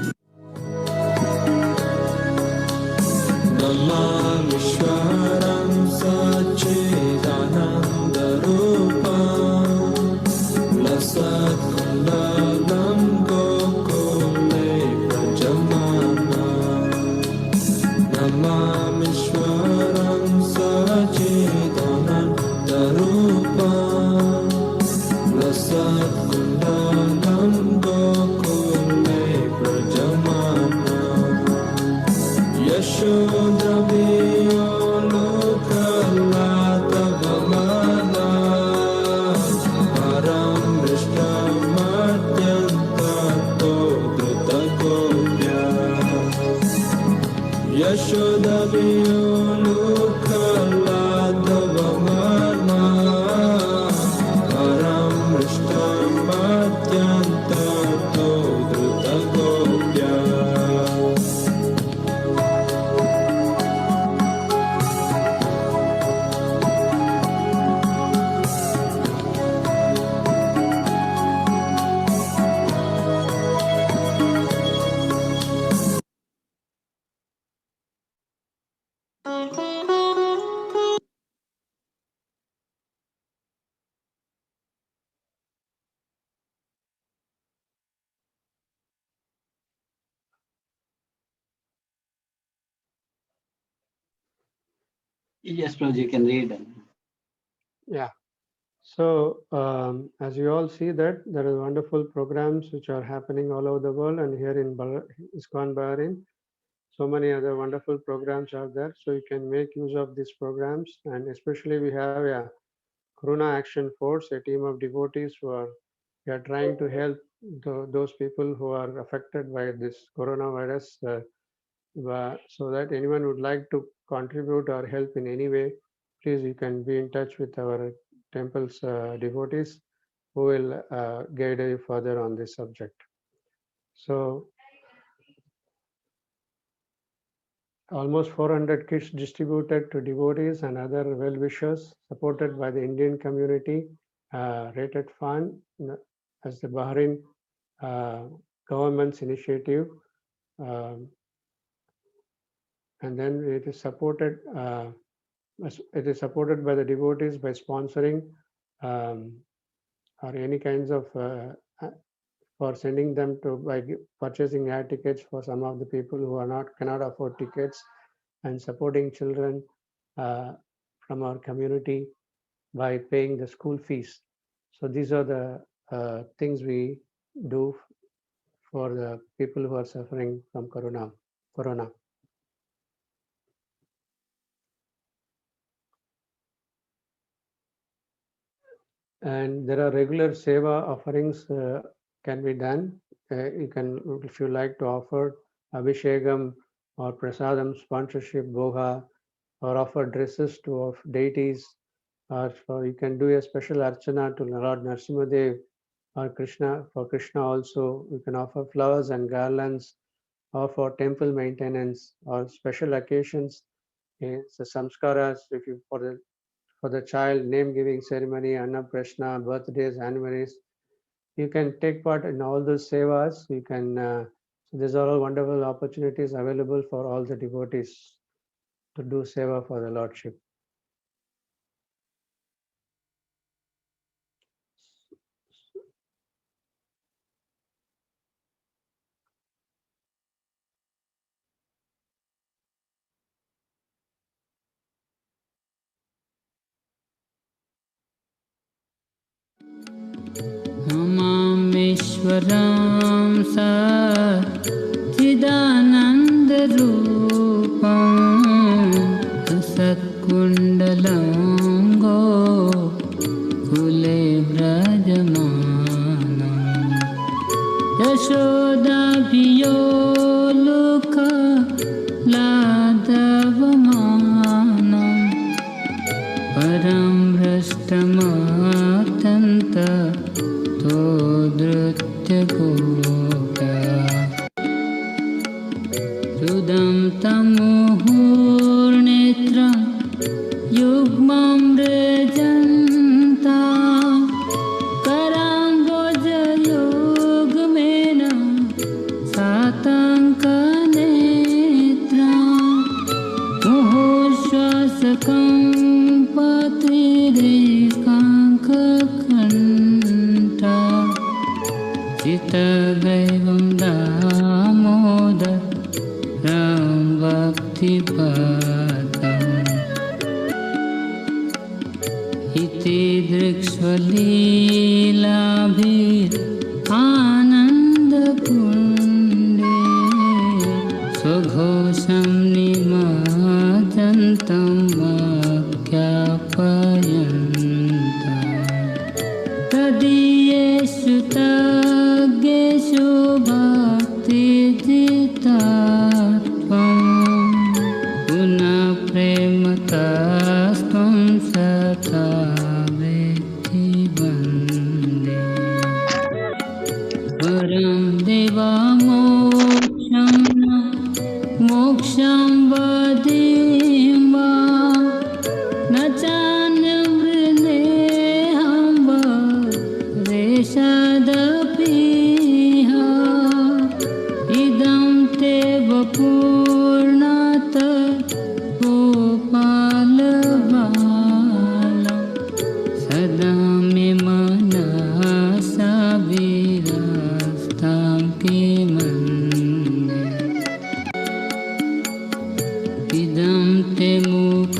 Namamishwaram Sachidanandarupam Lasatkundalam Gokule Prajamana Namamishwaram Sachidanandarupam Lasatkundalam Gokule Prajamana Yashodrabhyolukalatabhamana Param Vishtamadyantato Dhrutakopya Yashodrabhyolukalatabhamana Param Vishtamadyantato Dhrutakopya Yes, Prabhuji, you can read. Yeah. So as you all see that there are wonderful programs which are happening all over the world, and here in ISKCON Bahrain, so many other wonderful programs are there. So you can make use of these programs, and especially we have a Corona Action Force, a team of devotees who are trying to help those people who are affected by this coronavirus. So that anyone would like to contribute or help in any way, please you can be in touch with our temple's devotees who will guide you further on this subject. So almost 400 kits distributed to devotees and other well-wishers, supported by the Indian community, rated fund as the Bahrain government's initiative. Um, and then it is supported by the devotees by sponsoring or any kinds of for sending them to by purchasing air tickets for some of the people who cannot afford tickets, and supporting children from our community by paying the school fees. So these are the things we do for the people who are suffering from corona. And there are regular seva offerings can be done. You can, if you like to offer abhishekam or prasadam sponsorship, boga, or offer dresses to of deities, or you can do a special archana to Lord Narasimhadev or Krishna. For Krishna also, you can offer flowers and garlands, or for temple maintenance or special occasions. So samskaras, if you for the child name giving ceremony, annaprashna, birthdays, anniversaries, you can take part in all those sevas. You can. So these are all wonderful opportunities available for all the devotees to do seva for the Lordship. ईश्वरं सच्चिदानन्दरूपं सत्कुण्डलं कुले व्रजमानं यशोदाभियो लादवमानं परं भ्रष्टमत्यन्त तो धृत्यगोप्या रुदं तमुहुर्नेत्रं युग्मं व्रजन्ता कराम्बोजयोगमेन सातङ्कनेत्रा मुहुश्वासकं पतिरेकाङ्ककण्ठा चित्तग्रैवं दामोदरं भक्तिपदम् इति दृक्ष्वलीलाभिरानन्दकुण्डे स्वघोषं निमज्जन्तं वाक्यापयन्तम् तदीयेषु तज्ञेषु भक्तिजितात्वं पुनः प्रेमतस्त्वं सदा वेत्ति वन्दे परं मोक्षं वदेम वा न चान्यवृणेऽहं वरेषदपीह इदं ते वपूर्णत गोपालबालं सदा मे मनसा विरस्तां किमन्ये इदं ते मुखाम्बोजम्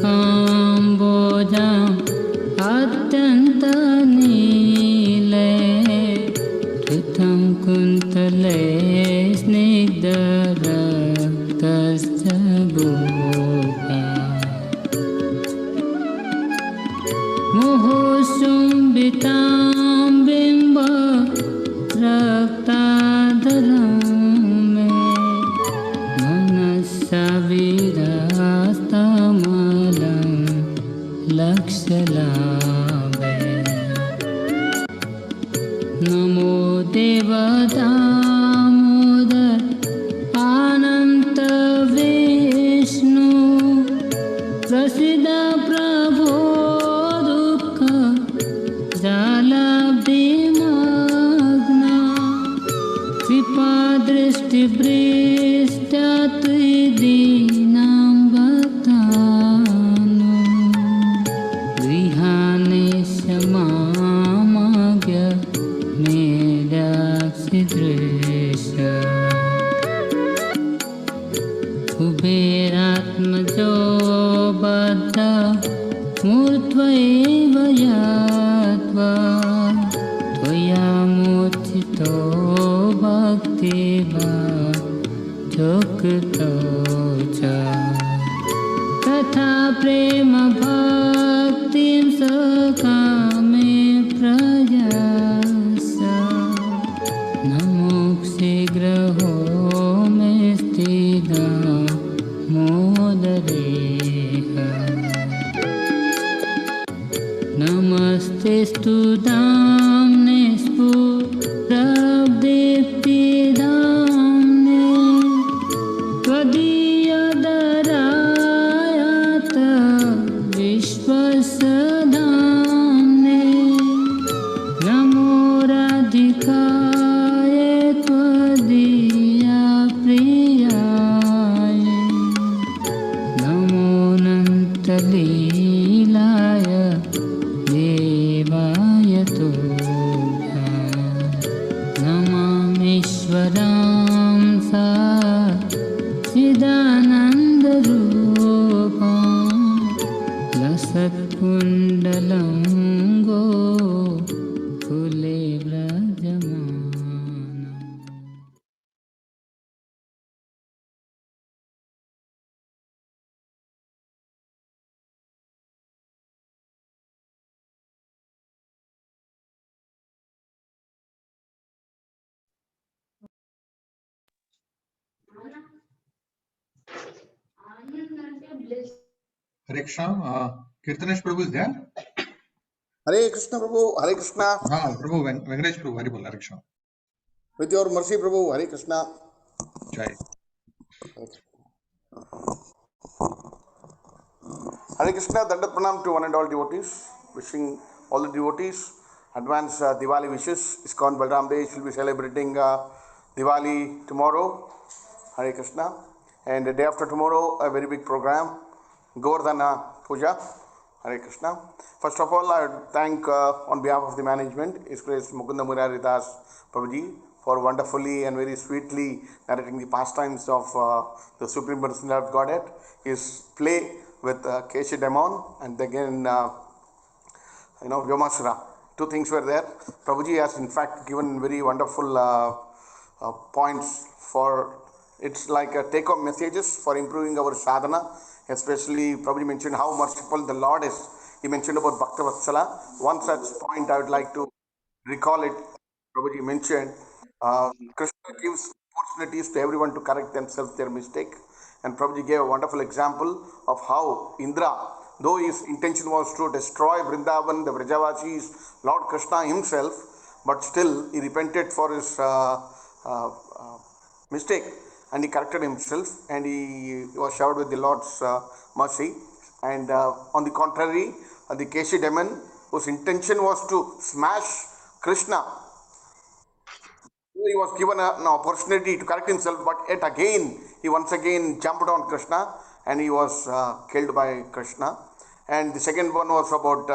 अत्यन्तनीले धृतं कुन्तले स्निग्धरक्तश्च गोपा मुहुशुम्बितां बिम्ब रक्ताधरं मे मनसा विरस्तमलं लक्ष्यलाभे नमो देवदामोदर अनन्त विष्णु प्रसीद प्रभो दुःख जालाब्धिमग्ना कृपादृष्टिभृष्ट्यात्रिदीनां भक्तानां गृहाणेश मामज्ञ मेधाक्षिदृश कुबेरात्मजो बद्ध मूर्ध्वैव यात्वा त्वया मोचितो भक्तिभाजोक्तो च तथा प्रेम भक्तिं सकामे प्रयास नमो शीघ्रहो मे स्थिता मोदरेह नमस्तेऽस्तु दाम्ने स्फुरदीप्तिदाम्ने त्वदीयदरायत विश्वसदाम्ने नमो राधिकाय त्वदीया प्रियाय नमो अनन्तलीलाय देवाय तुभ्यं नमामीश्वरं सच्चिदानन्दरूपं लसत्कुण्डलं गोकुले व्रजमानम् Hare Krishna. Kirtanesh Prabhu is there? Hare Krishna Prabhu, Hare Krishna. Prabhu, Venkatesh Prabhu, Hare Bol, Hare Krishna. With your mercy, Prabhu, Hare Krishna. Jai. Hare Krishna, Dandat Pranam to one and all devotees. Wishing all the devotees advance Diwali wishes. ISKCON Balram Day will be celebrating Diwali tomorrow. Hare Krishna. And the day after tomorrow, a very big program, Govardhana Puja. Hare Krishna. First of all, I thank on behalf of the management, His Grace Mukunda Murari Das Prabhuji, for wonderfully and very sweetly narrating the pastimes of the Supreme Personality of Godhead. His play with Keshi Demon and again, Vyomasura. Two things were there. Prabhuji has in fact given very wonderful points for, it's like take-home messages for improving our sadhana. Especially Prabhuji mentioned how merciful the Lord is. He mentioned about Bhakta Vatsala. One such point I would like to recall it. Prabhuji mentioned Krishna gives opportunities to everyone to correct themselves their mistake. And Prabhuji gave a wonderful example of how Indra, though his intention was to destroy Vrindavan, the Vrajavasis, Lord Krishna himself, but still he repented for his mistake and he corrected himself and he was showered with the Lord's mercy. And on the contrary, the Keshi demon, whose intention was to smash Krishna, he was given an opportunity to correct himself, but yet again, he once again jumped on Krishna and he was killed by Krishna. And the second one was about,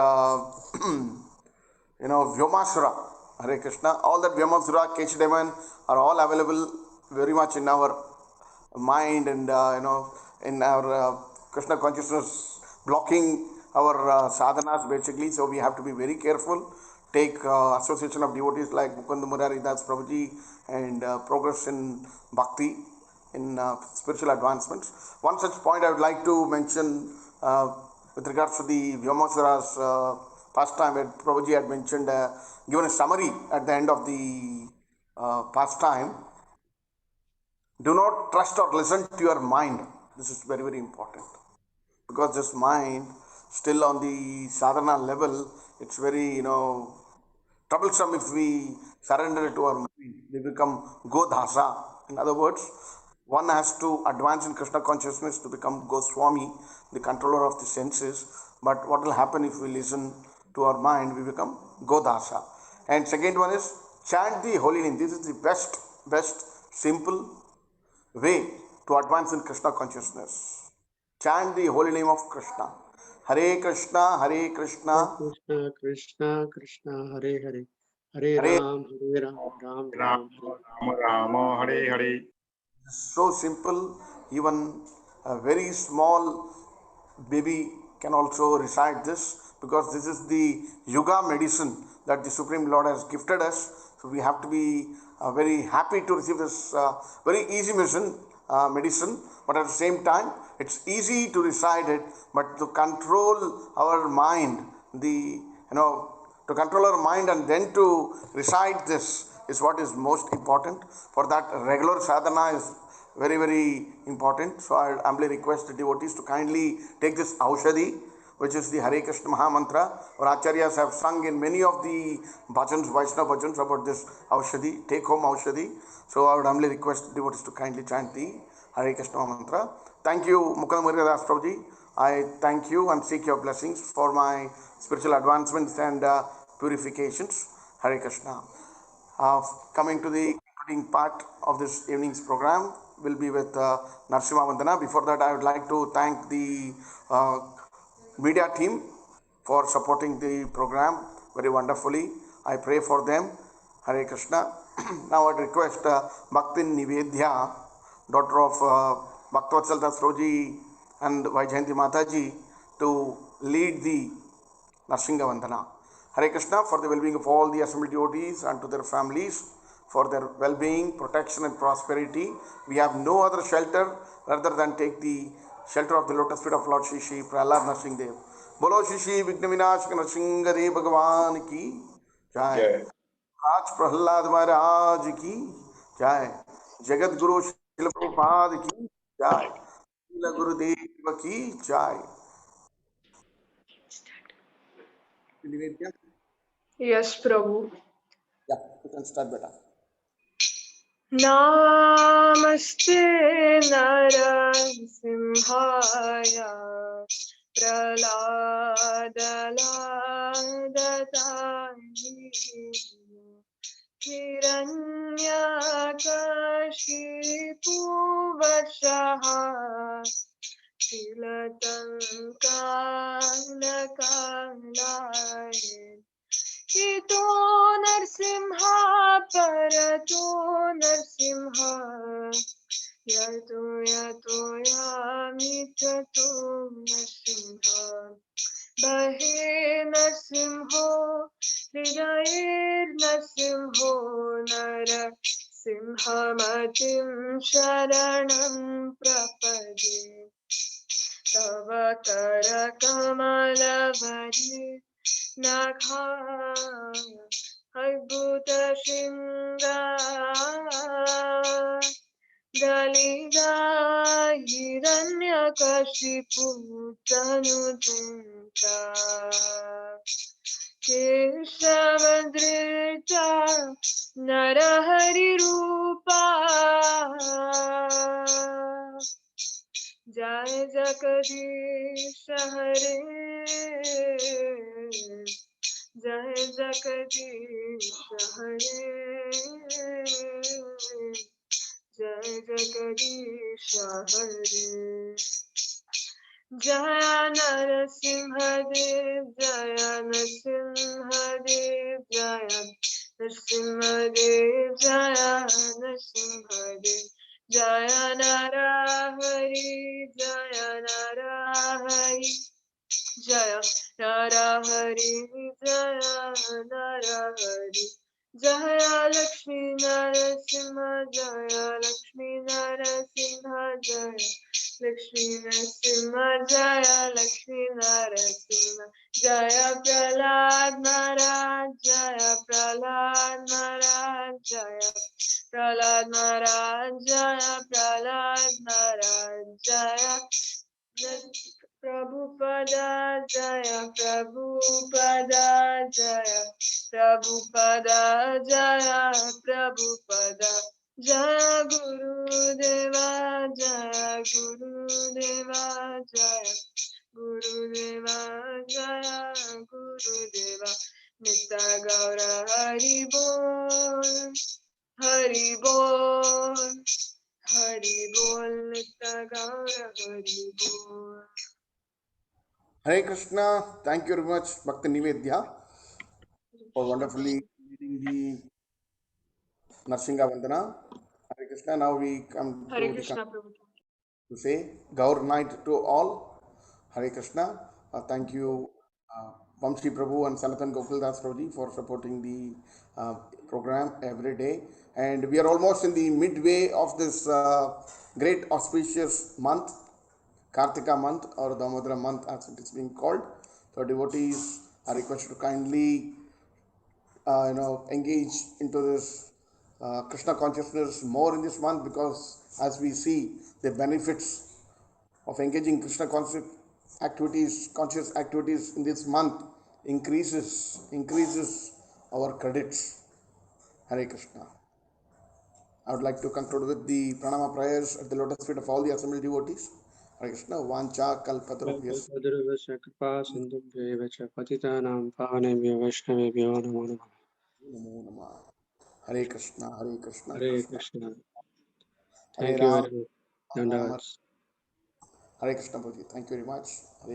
Vyomasura. Hare Krishna. All that Vyomasura, Keshi demon are all available very much in our mind and, in our Krishna consciousness, blocking our sadhanas basically. So we have to be very careful. Take association of devotees like Mukunda Murari Das Prabhuji and progress in bhakti, in spiritual advancements. One such point I would like to mention with regards to the Vyomasura's pastime, where Prabhuji had mentioned, given a summary at the end of the pastime. Do not trust or listen to your mind. This is very, very important. Because this mind, still on the sadhana level, it's very, troublesome if we surrender it to our mind. We become Godhasa. In other words, one has to advance in Krishna consciousness to become Goswami, the controller of the senses. But what will happen if we listen to our mind? We become Godhasa. And second one is chant the holy name. This is the best, simple way to advance in Krishna consciousness. Chant the holy name of Krishna. Hare Krishna, Hare Krishna, Krishna, Krishna, Krishna, Hare Hare, Hare Hare. Ram, Hare Ram, Ram Ram, Hare Rama Hare Hare. So simple, even a very small baby can also recite this, because this is the yoga medicine that the Supreme Lord has gifted us. So we have to be very happy to receive this very easy medicine, but at the same time, it's easy to recite it, but to control our mind, to control our mind and then to recite this is what is most important. For that, regular sadhana is very, very important. So I humbly request the devotees to kindly take this Aushadhi, which is the Hare Krishna Maha Mantra. Our Acharyas have sung in many of the bhajans, Vaishnava bhajans, about this Aushadhi, take home Aushadhi. So I would humbly request the devotees to kindly chant the Hare Krishna Maha Mantra. Thank you, Mukunda Murari Das Prabhuji. I thank you and seek your blessings for my spiritual advancements and purifications. Hare Krishna. Coming to the concluding part of this evening's program will be with Narsimha Vandana. Before that, I would like to thank the media team for supporting the program very wonderfully. I pray for them. Hare Krishna. Now I'd request Bhakti Nivedya, daughter of Bhaktavatsalda Das Roji and Vaijayanti Mataji, to lead the Narsingha Vandana. Hare Krishna, for the well-being of all the assembled devotees and to their families, for their well-being, protection and prosperity. We have no other shelter rather than take the shelter of the lotus feet of Lord Shri Shri Prahlad Narsingh Dev. Bolo Shri Shri Vigna Vinashaka Narsingh Dev Bhagavan ki Jai. Raj Prahlad Maharaj ki Jai. Jagat Guru Srila Prabhupada ki Jai. Srila Gurudev Shiva ki jai. Nivedya? Yes, Prabhu. Yeah, you can start better. Namaste Narasimhaya Praladaladatai Hiranyakashipu Varshaha Tilatankalakalaye Ito Narsimha Parato Narsimha Yato Yato Yamitato Narsimha Bahe Narsimho Hridayir Narsimho Nara Simhamatim Sharanam Prapade Tava Kara Kamalavadi Nagha Adbhuta Shinga Dalida Hiranyakashipu Tanujinta Keshavadrita Narahari Rupa Jai Jagadish Hare Jai Jagadish Hare Jai Jagadish Hare Jaya Narasimhadev Jaya Narasimhadev Jaya Narasimhadev Jaya Narasimhadev Jaya Narahari Jaya Narahari Jaya Narahari Jaya Narahari Jaya Lakshmi Narasimha Jaya Lakshmi Narasimha Jaya Lakshmi Narasimha Jaya Lakshmi Narasimha Jaya Prahlad Maharaj Jaya Prahlad Maharaj Jaya Prahlad Maharaj Jaya Prahlad Maharaj Jaya Prabhupada Jaya Prabhupada Jaya Prabhupada Jaya Prabhupada Jaya Guru Deva Jaya Guru Deva Jaya Guru Deva Jaya Guru Deva Nitya Gaura Hari Bol Hari Bol Hari Bol Nitya Gaura Hari Bol. Hare Krishna. Thank you very much, Bhakti Nivedya, for wonderfully leading the Narsinga Vandana. Hare Krishna. Now we come Hare to the Krishna Prabhu. to say Gaur night to all. Hare Krishna. Thank you, Vamshi Prabhu and Sanatan Gokul Das Prabhuji, for supporting the program every day. And we are almost in the midway of this great auspicious month, Kartika month or Damodara month as it is being called. So devotees are requested to kindly engage into this Krishna consciousness more in this month, because as we see the benefits of engaging Krishna conscious activities in this month increases our credits. Hare Krishna. I would like to conclude with the pranama prayers at the lotus feet of all the assembled devotees. Hare Krishna. Vancha kalpatarubhyas. Kalpataruvasya kripa sindhubhyev cha patitanam pavanebhyo vaishnavebhyo namo namaha. Namo Namah. Hare Krishna. Hare Krishna. Hare Krishna. Krishna. Hare Thank you Ram. very much. Ram. Dandavats. Hare Krishna Bhuji. Thank you very much. Hare